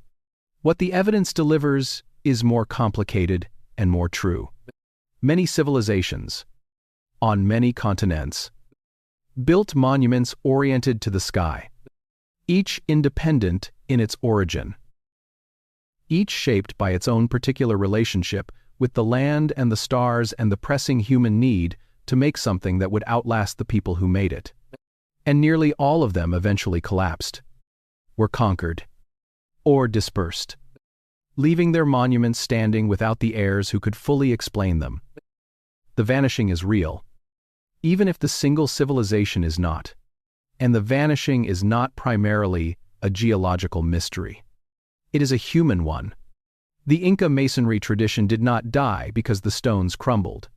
What the evidence delivers is more complicated and more true. Many civilizations, on many continents, built monuments oriented to the sky, each independent in its origin, each shaped by its own particular relationship with the land and the stars and the pressing human need to make something that would outlast the people who made it. And nearly all of them eventually collapsed, were conquered, or dispersed, leaving their monuments standing without the heirs who could fully explain them. The vanishing is real, even if the single civilization is not, and the vanishing is not primarily a geological mystery. It is a human one. The Inca masonry tradition did not die because the stones crumbled.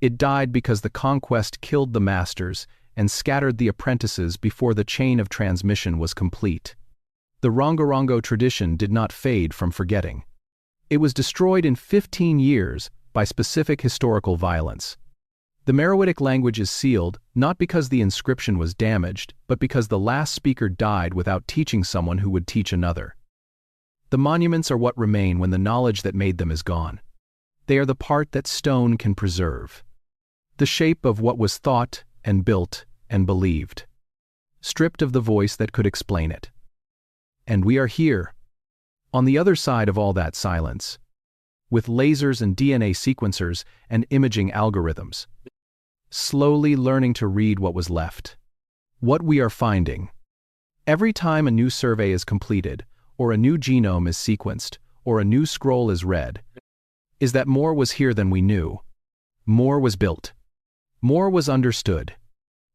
It died because the conquest killed the masters and scattered the apprentices before the chain of transmission was complete. The Rongorongo tradition did not fade from forgetting. It was destroyed in 15 years by specific historical violence. The Meroitic language is sealed not because the inscription was damaged, but because the last speaker died without teaching someone who would teach another. The monuments are what remain when the knowledge that made them is gone. They are the part that stone can preserve. The shape of what was thought and built and believed, stripped of the voice that could explain it. And we are here, on the other side of all that silence, with lasers and DNA sequencers and imaging algorithms, slowly learning to read what was left. What we are finding, every time a new survey is completed, or a new genome is sequenced, or a new scroll is read, is that more was here than we knew. More was built. More was understood.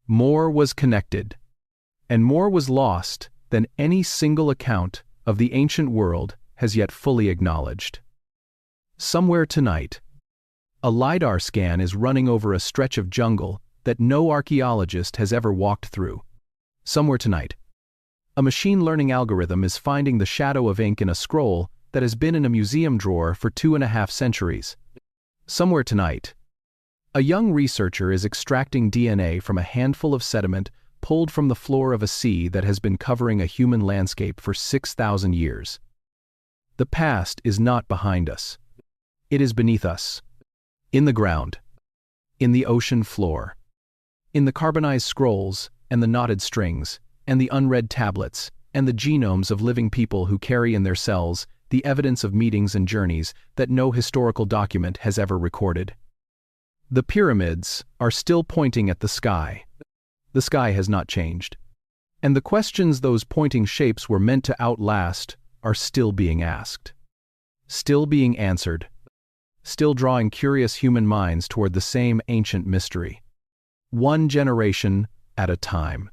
More was connected. And more was lost than any single account of the ancient world has yet fully acknowledged. Somewhere tonight, a LiDAR scan is running over a stretch of jungle that no archaeologist has ever walked through. Somewhere tonight, a machine learning algorithm is finding the shadow of ink in a scroll that has been in a museum drawer for 2.5 centuries. Somewhere tonight, a young researcher is extracting DNA from a handful of sediment pulled from the floor of a sea that has been covering a human landscape for 6,000 years. The past is not behind us. It is beneath us. In the ground. In the ocean floor. In the carbonized scrolls, and the knotted strings, and the unread tablets, and the genomes of living people who carry in their cells the evidence of meetings and journeys that no historical document has ever recorded. The pyramids are still pointing at the sky. The sky has not changed. And the questions those pointing shapes were meant to outlast are still being asked. Still being answered. Still drawing curious human minds toward the same ancient mystery. One generation at a time.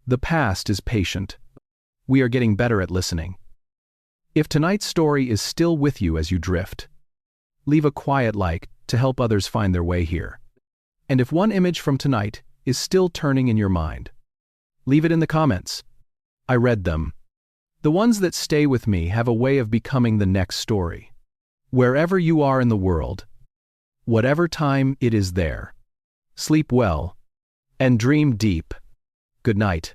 The past is patient. We are getting better at listening. If tonight's story is still with you as you drift, leave a quiet like to help others find their way here. And if one image from tonight is still turning in your mind, leave it in the comments. I read them. The ones that stay with me have a way of becoming the next story. Wherever you are in the world, whatever time it is there, sleep well and dream deep. Good night.